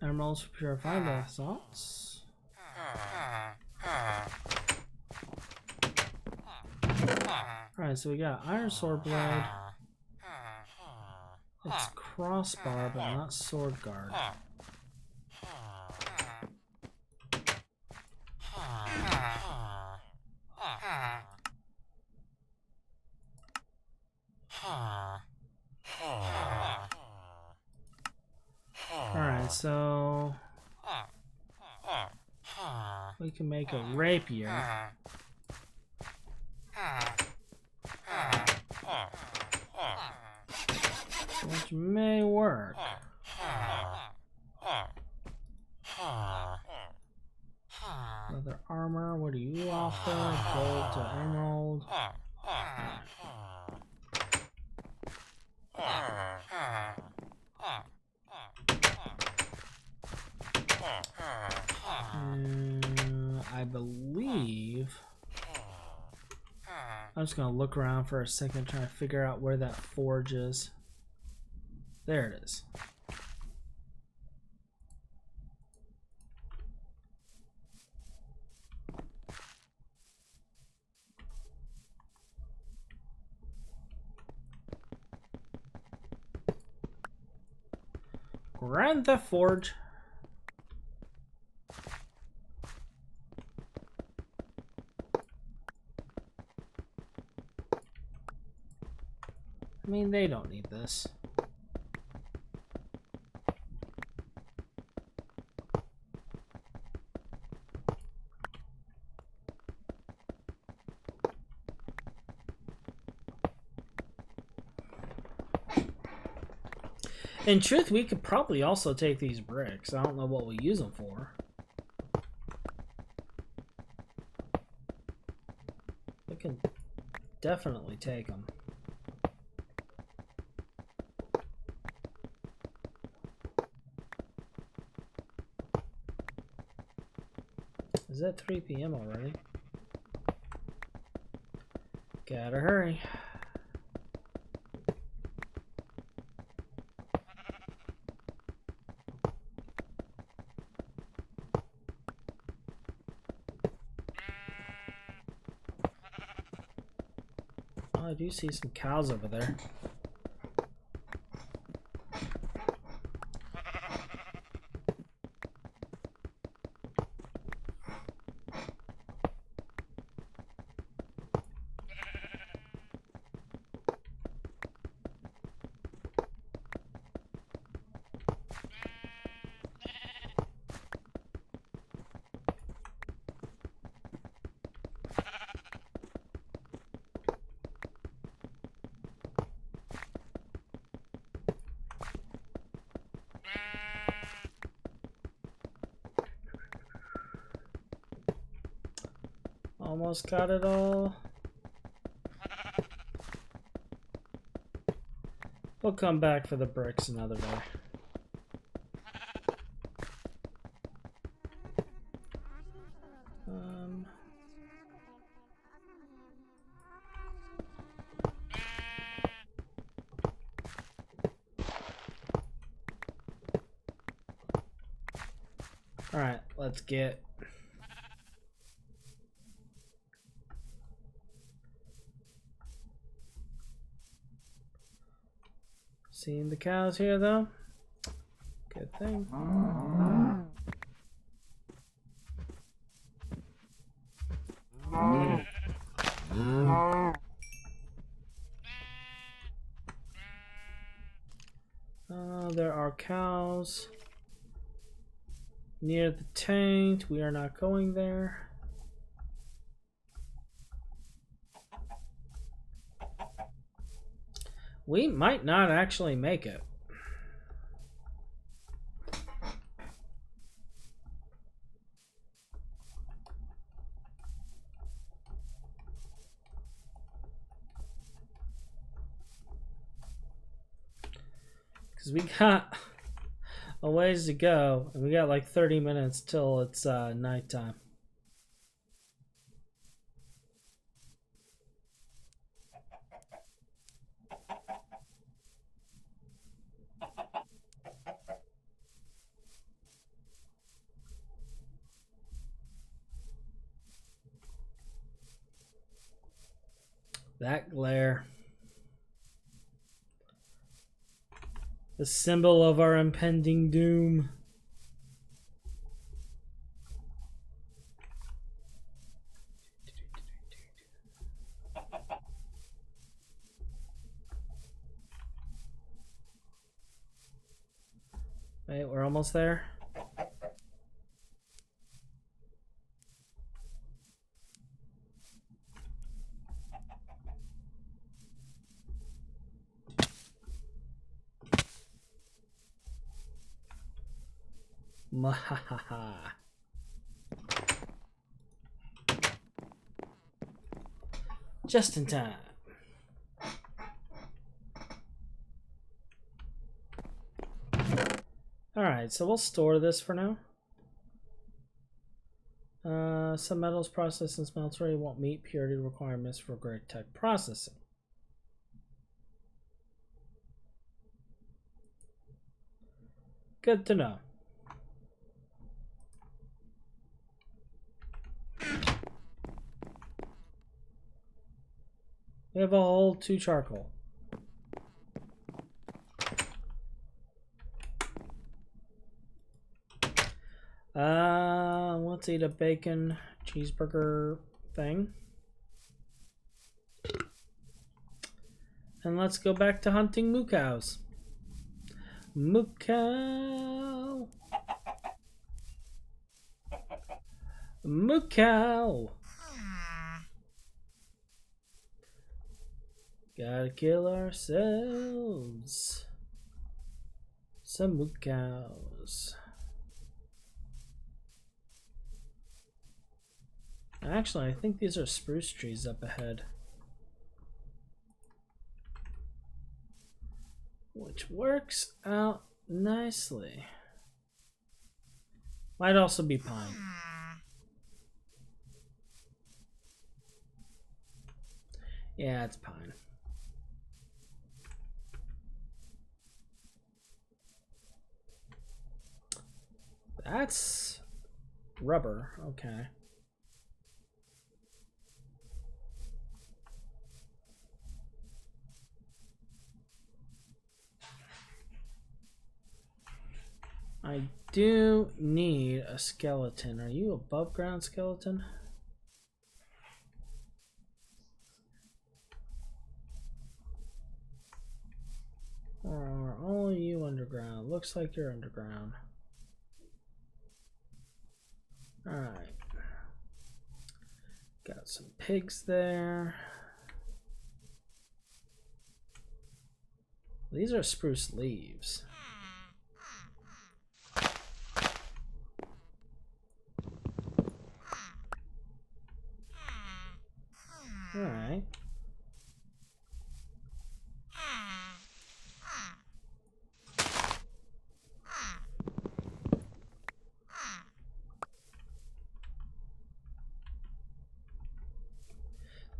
Emeralds for purifying basalts. Alright, so we got iron sword blade. It's crossbar, but not sword guard. Alright, so we can make a rapier. Which may work. Leather armor, what do you offer? Gold to emerald. I believe I'm just gonna look around for a second, trying to figure out where that forge is. There it is. Grand Theft Forge. I mean, they don't need this. In truth, we could probably also take these bricks. I don't know what we use them for. We can definitely take them. Is it 3 p.m. already? Gotta hurry. Oh, I do see some cows over there. Almost got it all. We'll come back for the bricks another day. All right, let's get. Seeing the cows here, though. Good thing. There are cows near the tank. We are not going there. We might not actually make it. Because we got a ways to go, and we got like 30 minutes till it's nighttime. That glare. The symbol of our impending doom. Wait, we're almost there. Mahaha. Just in time. Alright, so we'll store this for now. Some metals processed in smeltery won't meet purity requirements for grade tech processing. Good to know. We have a whole 2 charcoal. Let's eat a bacon cheeseburger thing. And let's go back to hunting moo cows. Moo cow. Moo cow. Gotta kill ourselves some moo cows. Actually, I think these are spruce trees up ahead. which works out nicely. Might also be pine. Yeah, it's pine. That's rubber. Okay. I do need a skeleton. Are you above ground skeleton? Or are all you underground? Looks like you're underground. Alright. Got some pigs there. These are spruce leaves. Alright.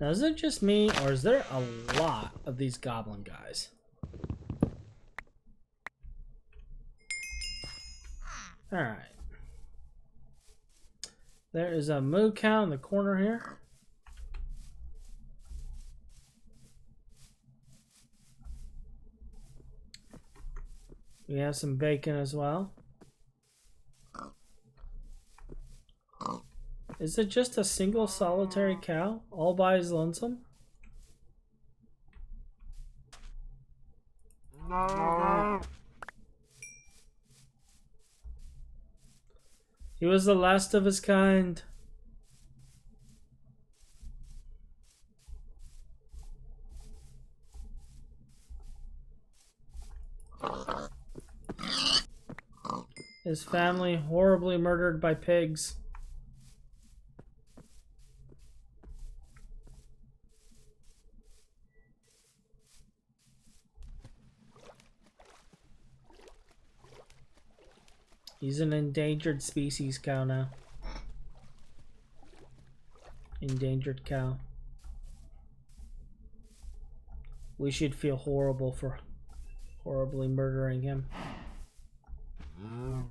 Now, is it just me, or is there a lot of these goblin guys? Alright. There is a moo cow in the corner here. We have some bacon as well. Is it just a single solitary cow all by his lonesome? He was the last of his kind. His family horribly murdered by pigs. He's an endangered species cow now. Endangered cow. We should feel horrible for horribly murdering him.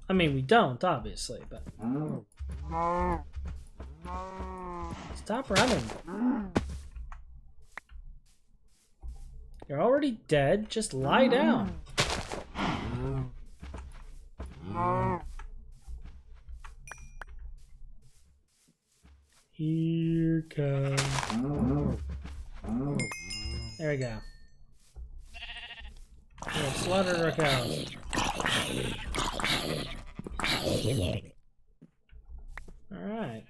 I mean, we don't, obviously, but... Stop running. You're already dead. Just lie down. Here comes. There we go. We have slaughtered our cows. Alright.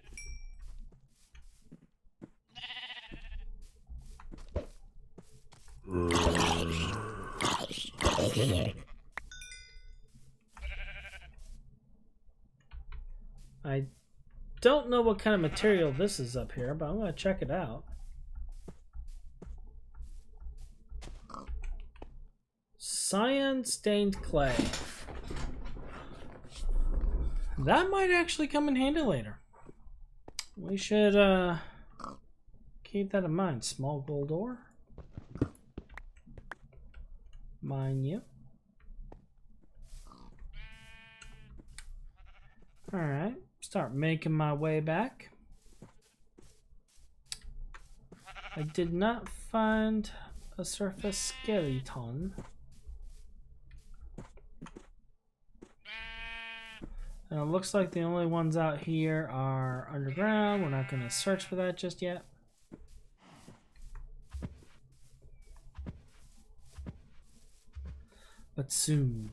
I don't know what kind of material this is up here, but I'm going to check it out. Cyan stained clay. That might actually come in handy later. We should keep that in mind. Small gold ore. Mine you. Alright, start making my way back. I did not find a surface skeleton. And it looks like the only ones out here are underground. We're not going to search for that just yet. But soon.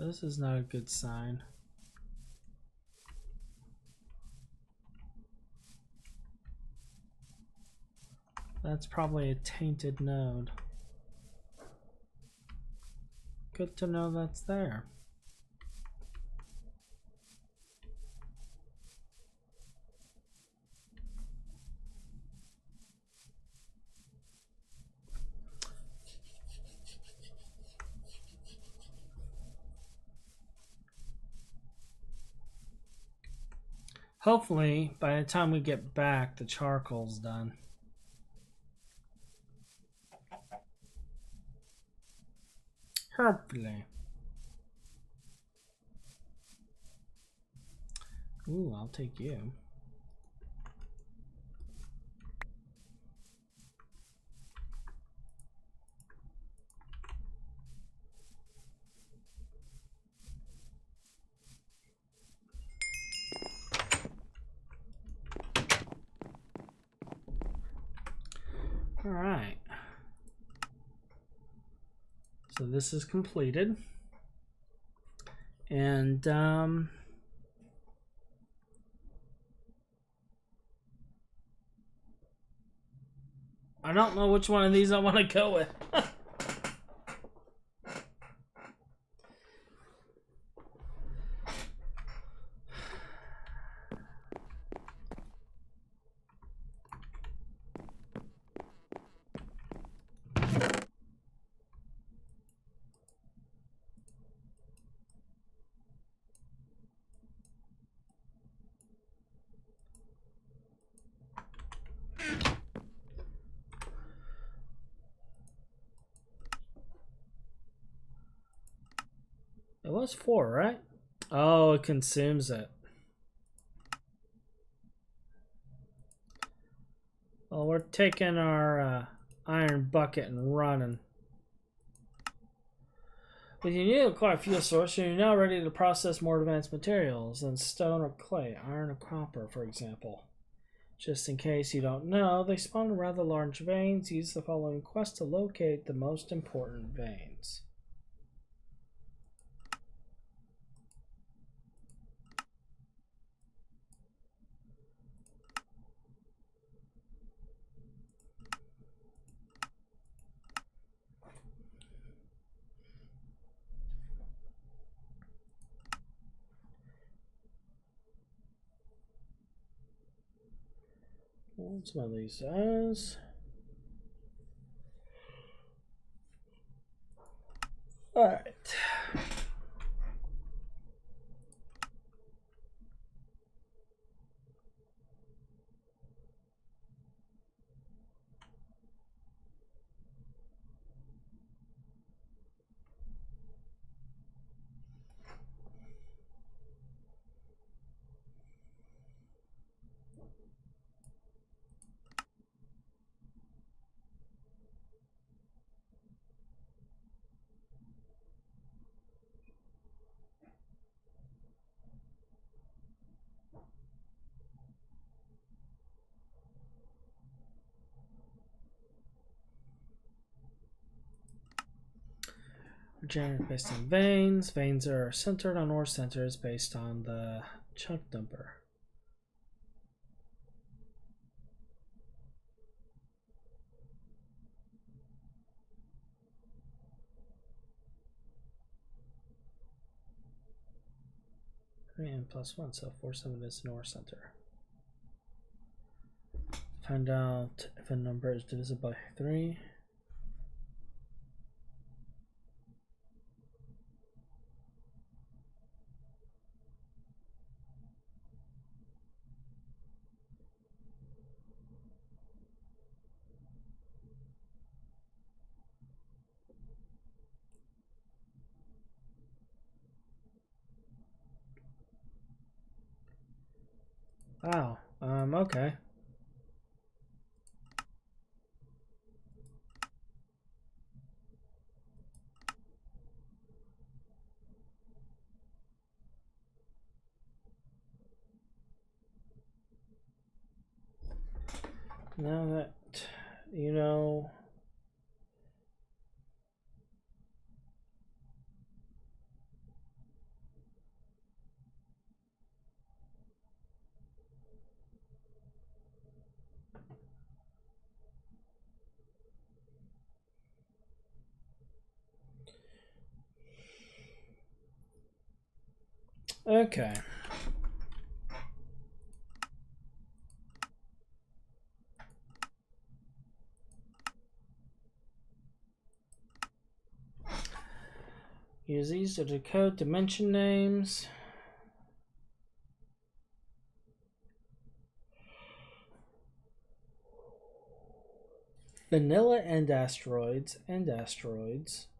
This is not a good sign. That's probably a tainted node. Good to know that's there. Hopefully, by the time we get back, the charcoal's done. Hopefully. Ooh, I'll take you. All right. So this is completed. And I don't know which one of these I want to go with. It was 4, right? Oh, it consumes it. Well, we're taking our iron bucket and running. With your new acquired fuel source, you're now ready to process more advanced materials than stone or clay, iron or copper, for example. Just in case you don't know, they spawn in rather large veins. Use the following quest to locate the most important veins. What's one of these says? All right. Regenerative based on veins. Veins are centered on ore centers based on the chunk number. And +1, so 4/7 is an ore center. Find out if a number is divisible by 3. Wow. Okay. Now that you know Okay. Use these to decode dimension names. Vanilla end asteroids,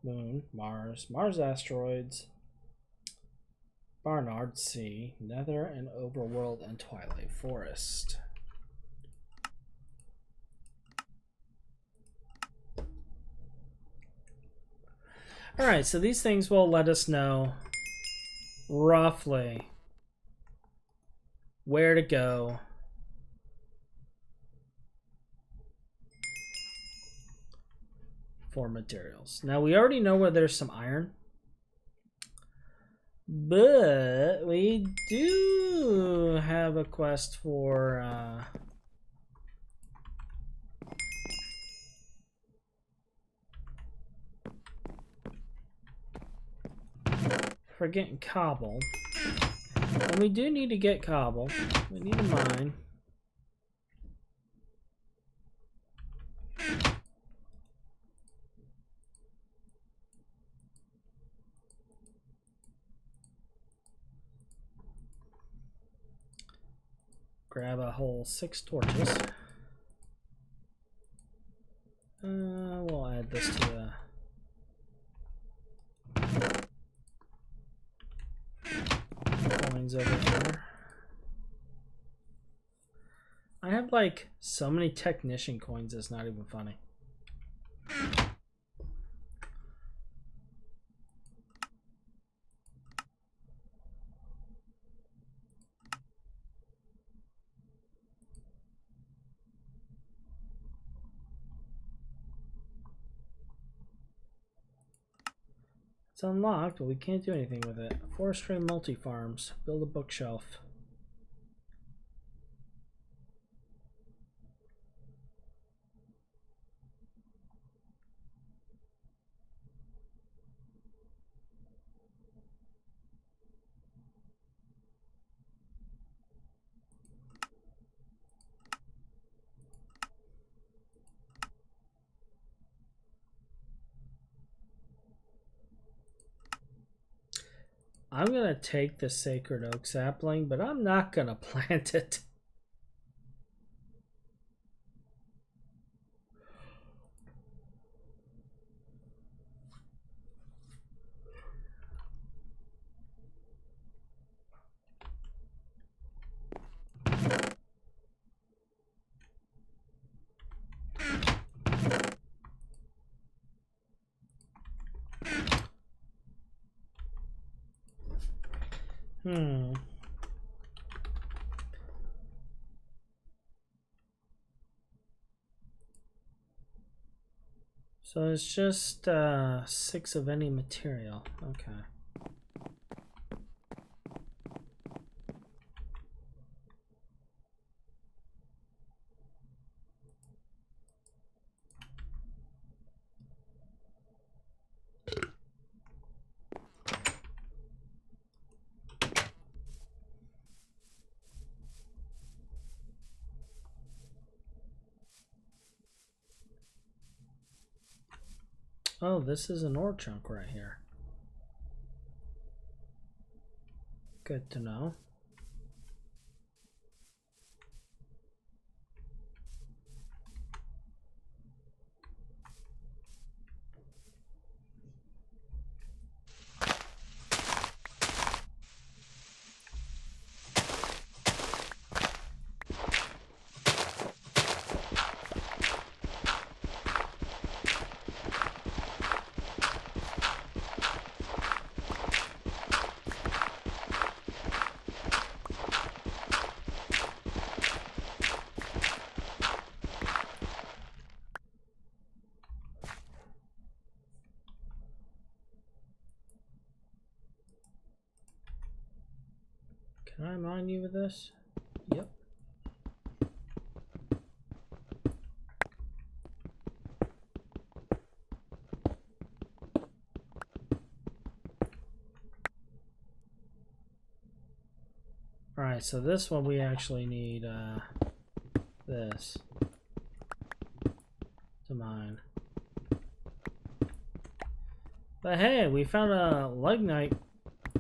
Moon, Mars, Mars asteroids, Barnard Sea, Nether and Overworld and Twilight Forest. Alright, so these things will let us know roughly where to go for materials. Now we already know where there's some iron, but we do have a quest for getting cobble. And we do need to get cobble. We need to mine. Grab a whole 6 torches. We'll add this to the coins over here. I have like so many technician coins, it's not even funny. It's unlocked, but we can't do anything with it. Forestry multi-farms. Build a bookshelf. I'm going to take the sacred oak sapling, but I'm not going to plant it. So it's just 6 of any material. Okay. Oh, this is an ore chunk right here. Good to know. Can I mine you with this? Yep. Alright, so this one we actually need this to mine. But hey, we found a lignite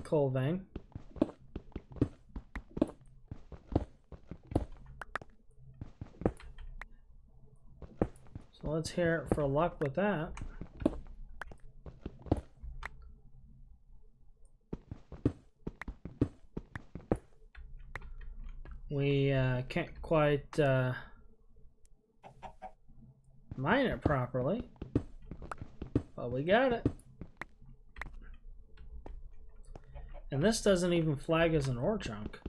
coal vein. So let's hear it for luck with that. We can't quite mine it properly, but we got it. And this doesn't even flag as an ore chunk.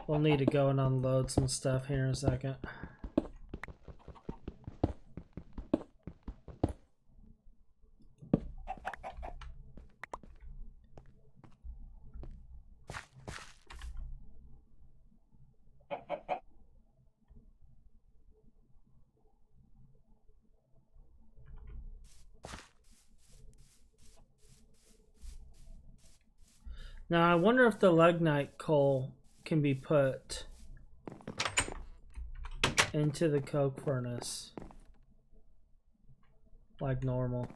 We'll need to go and unload some stuff here in a second. Now I wonder if the lignite coal can be put into the coke furnace like normal.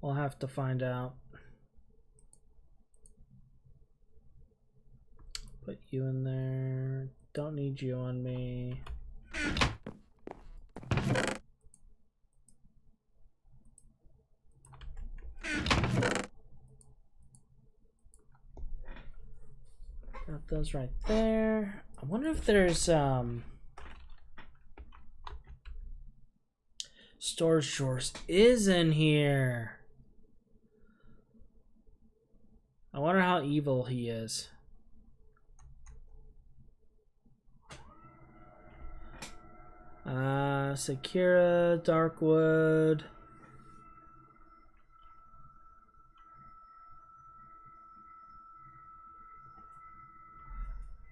We'll have to find out. Put you in there. Don't need you on me. Got those right there. I wonder if there's storage drawers is in here. I wonder how evil he is. Sakura, Darkwood.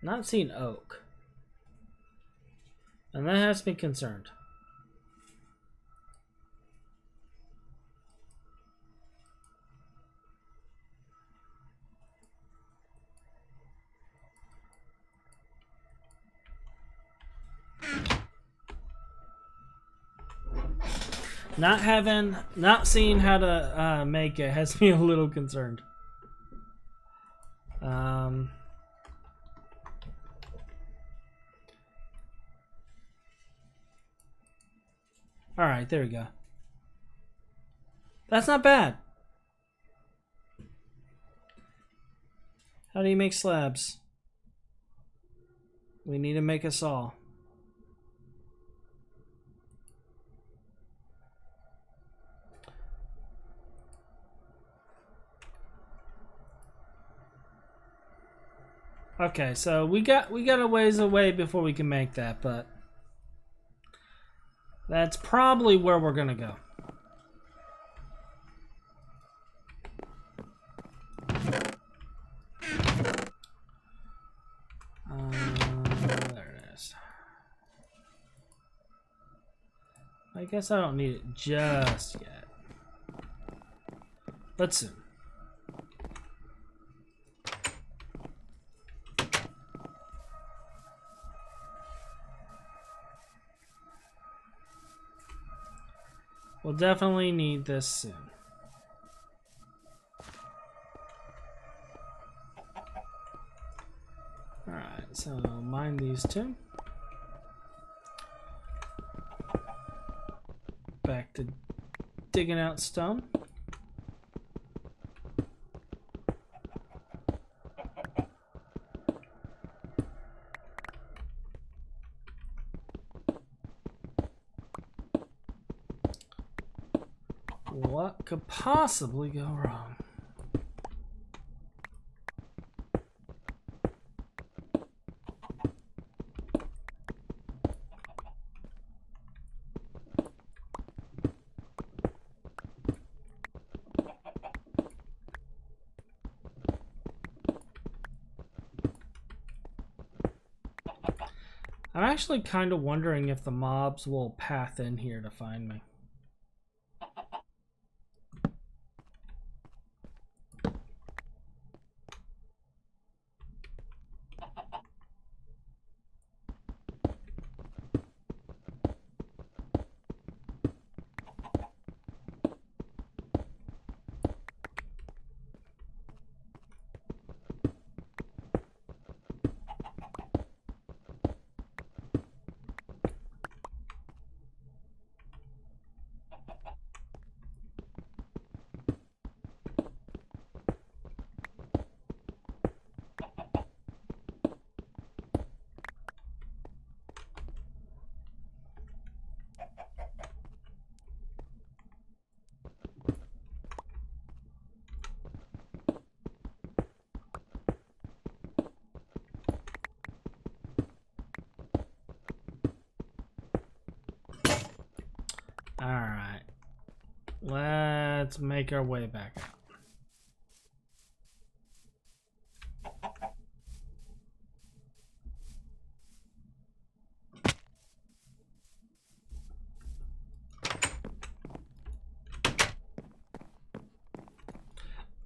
Not seen oak. And that has me concerned. Not seeing how to make it has me a little concerned. All right, there we go. That's not bad. How do you make slabs? We need to make a saw. Okay, so we got a ways away before we can make that, but that's probably where we're gonna go. There it is. I guess I don't need it just yet. But soon. We'll definitely need this soon. Alright, so mine these two. back to digging out stone. What could possibly go wrong? I'm actually kind of wondering if the mobs will path in here to find me. Alright. Let's make our way back out.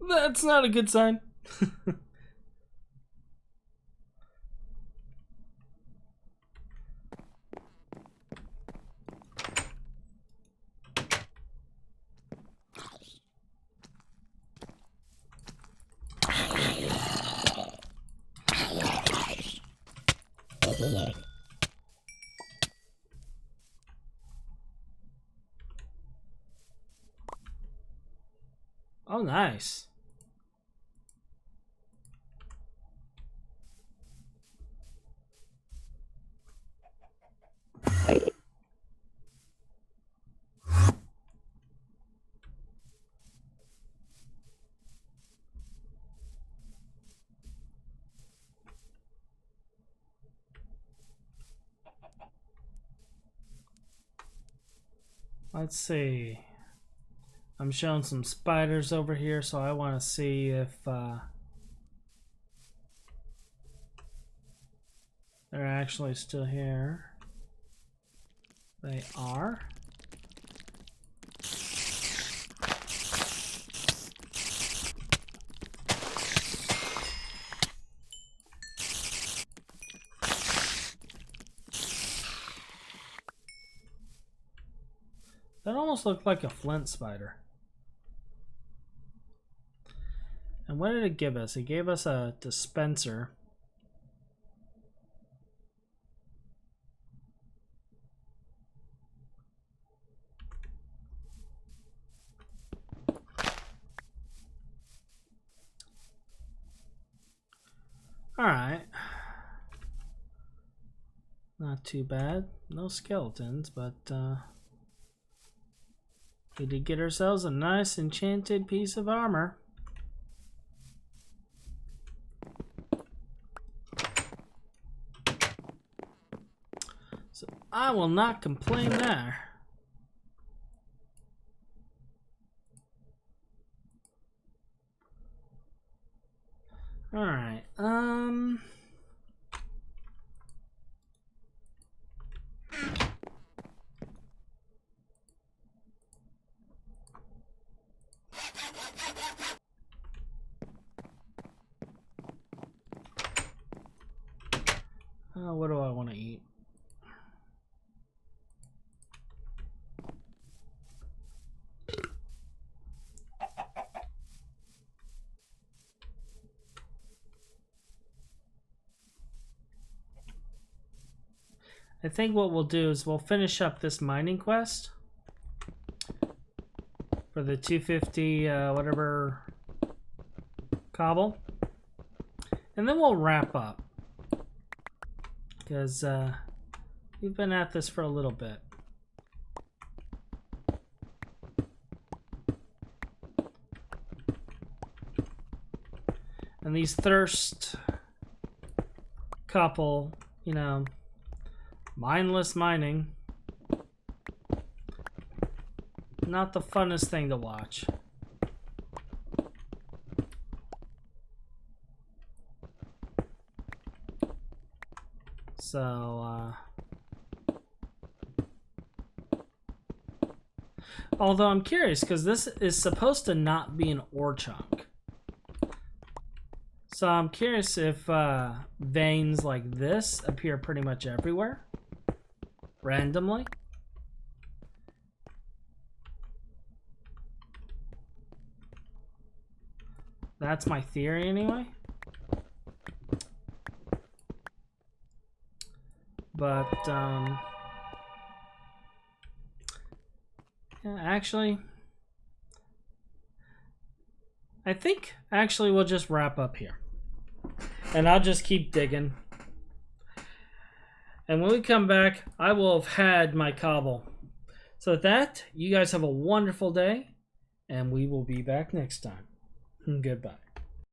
That's not a good sign. Oh, nice. Let's see. I'm showing some spiders over here, so I want to see if they're actually still here. They are. That almost looked like a flint spider. And what did it give us? It gave us a dispenser. Alright. Not too bad. No skeletons, but we did get ourselves a nice enchanted piece of armor. So I will not complain there. All right. What do I want to eat? I think what we'll do is we'll finish up this mining quest. for the 250 whatever cobble. And then we'll wrap up. Because we've been at this for a little bit. And these thirst couple, you know, mindless mining, not the funnest thing to watch. So, although I'm curious, because this is supposed to not be an ore chunk. So I'm curious if veins like this appear pretty much everywhere, randomly. That's my theory anyway. But, yeah, actually, I think actually we'll just wrap up here. And I'll just keep digging. And when we come back, I will have had my cobble. So with that, you guys have a wonderful day, and we will be back next time. Goodbye.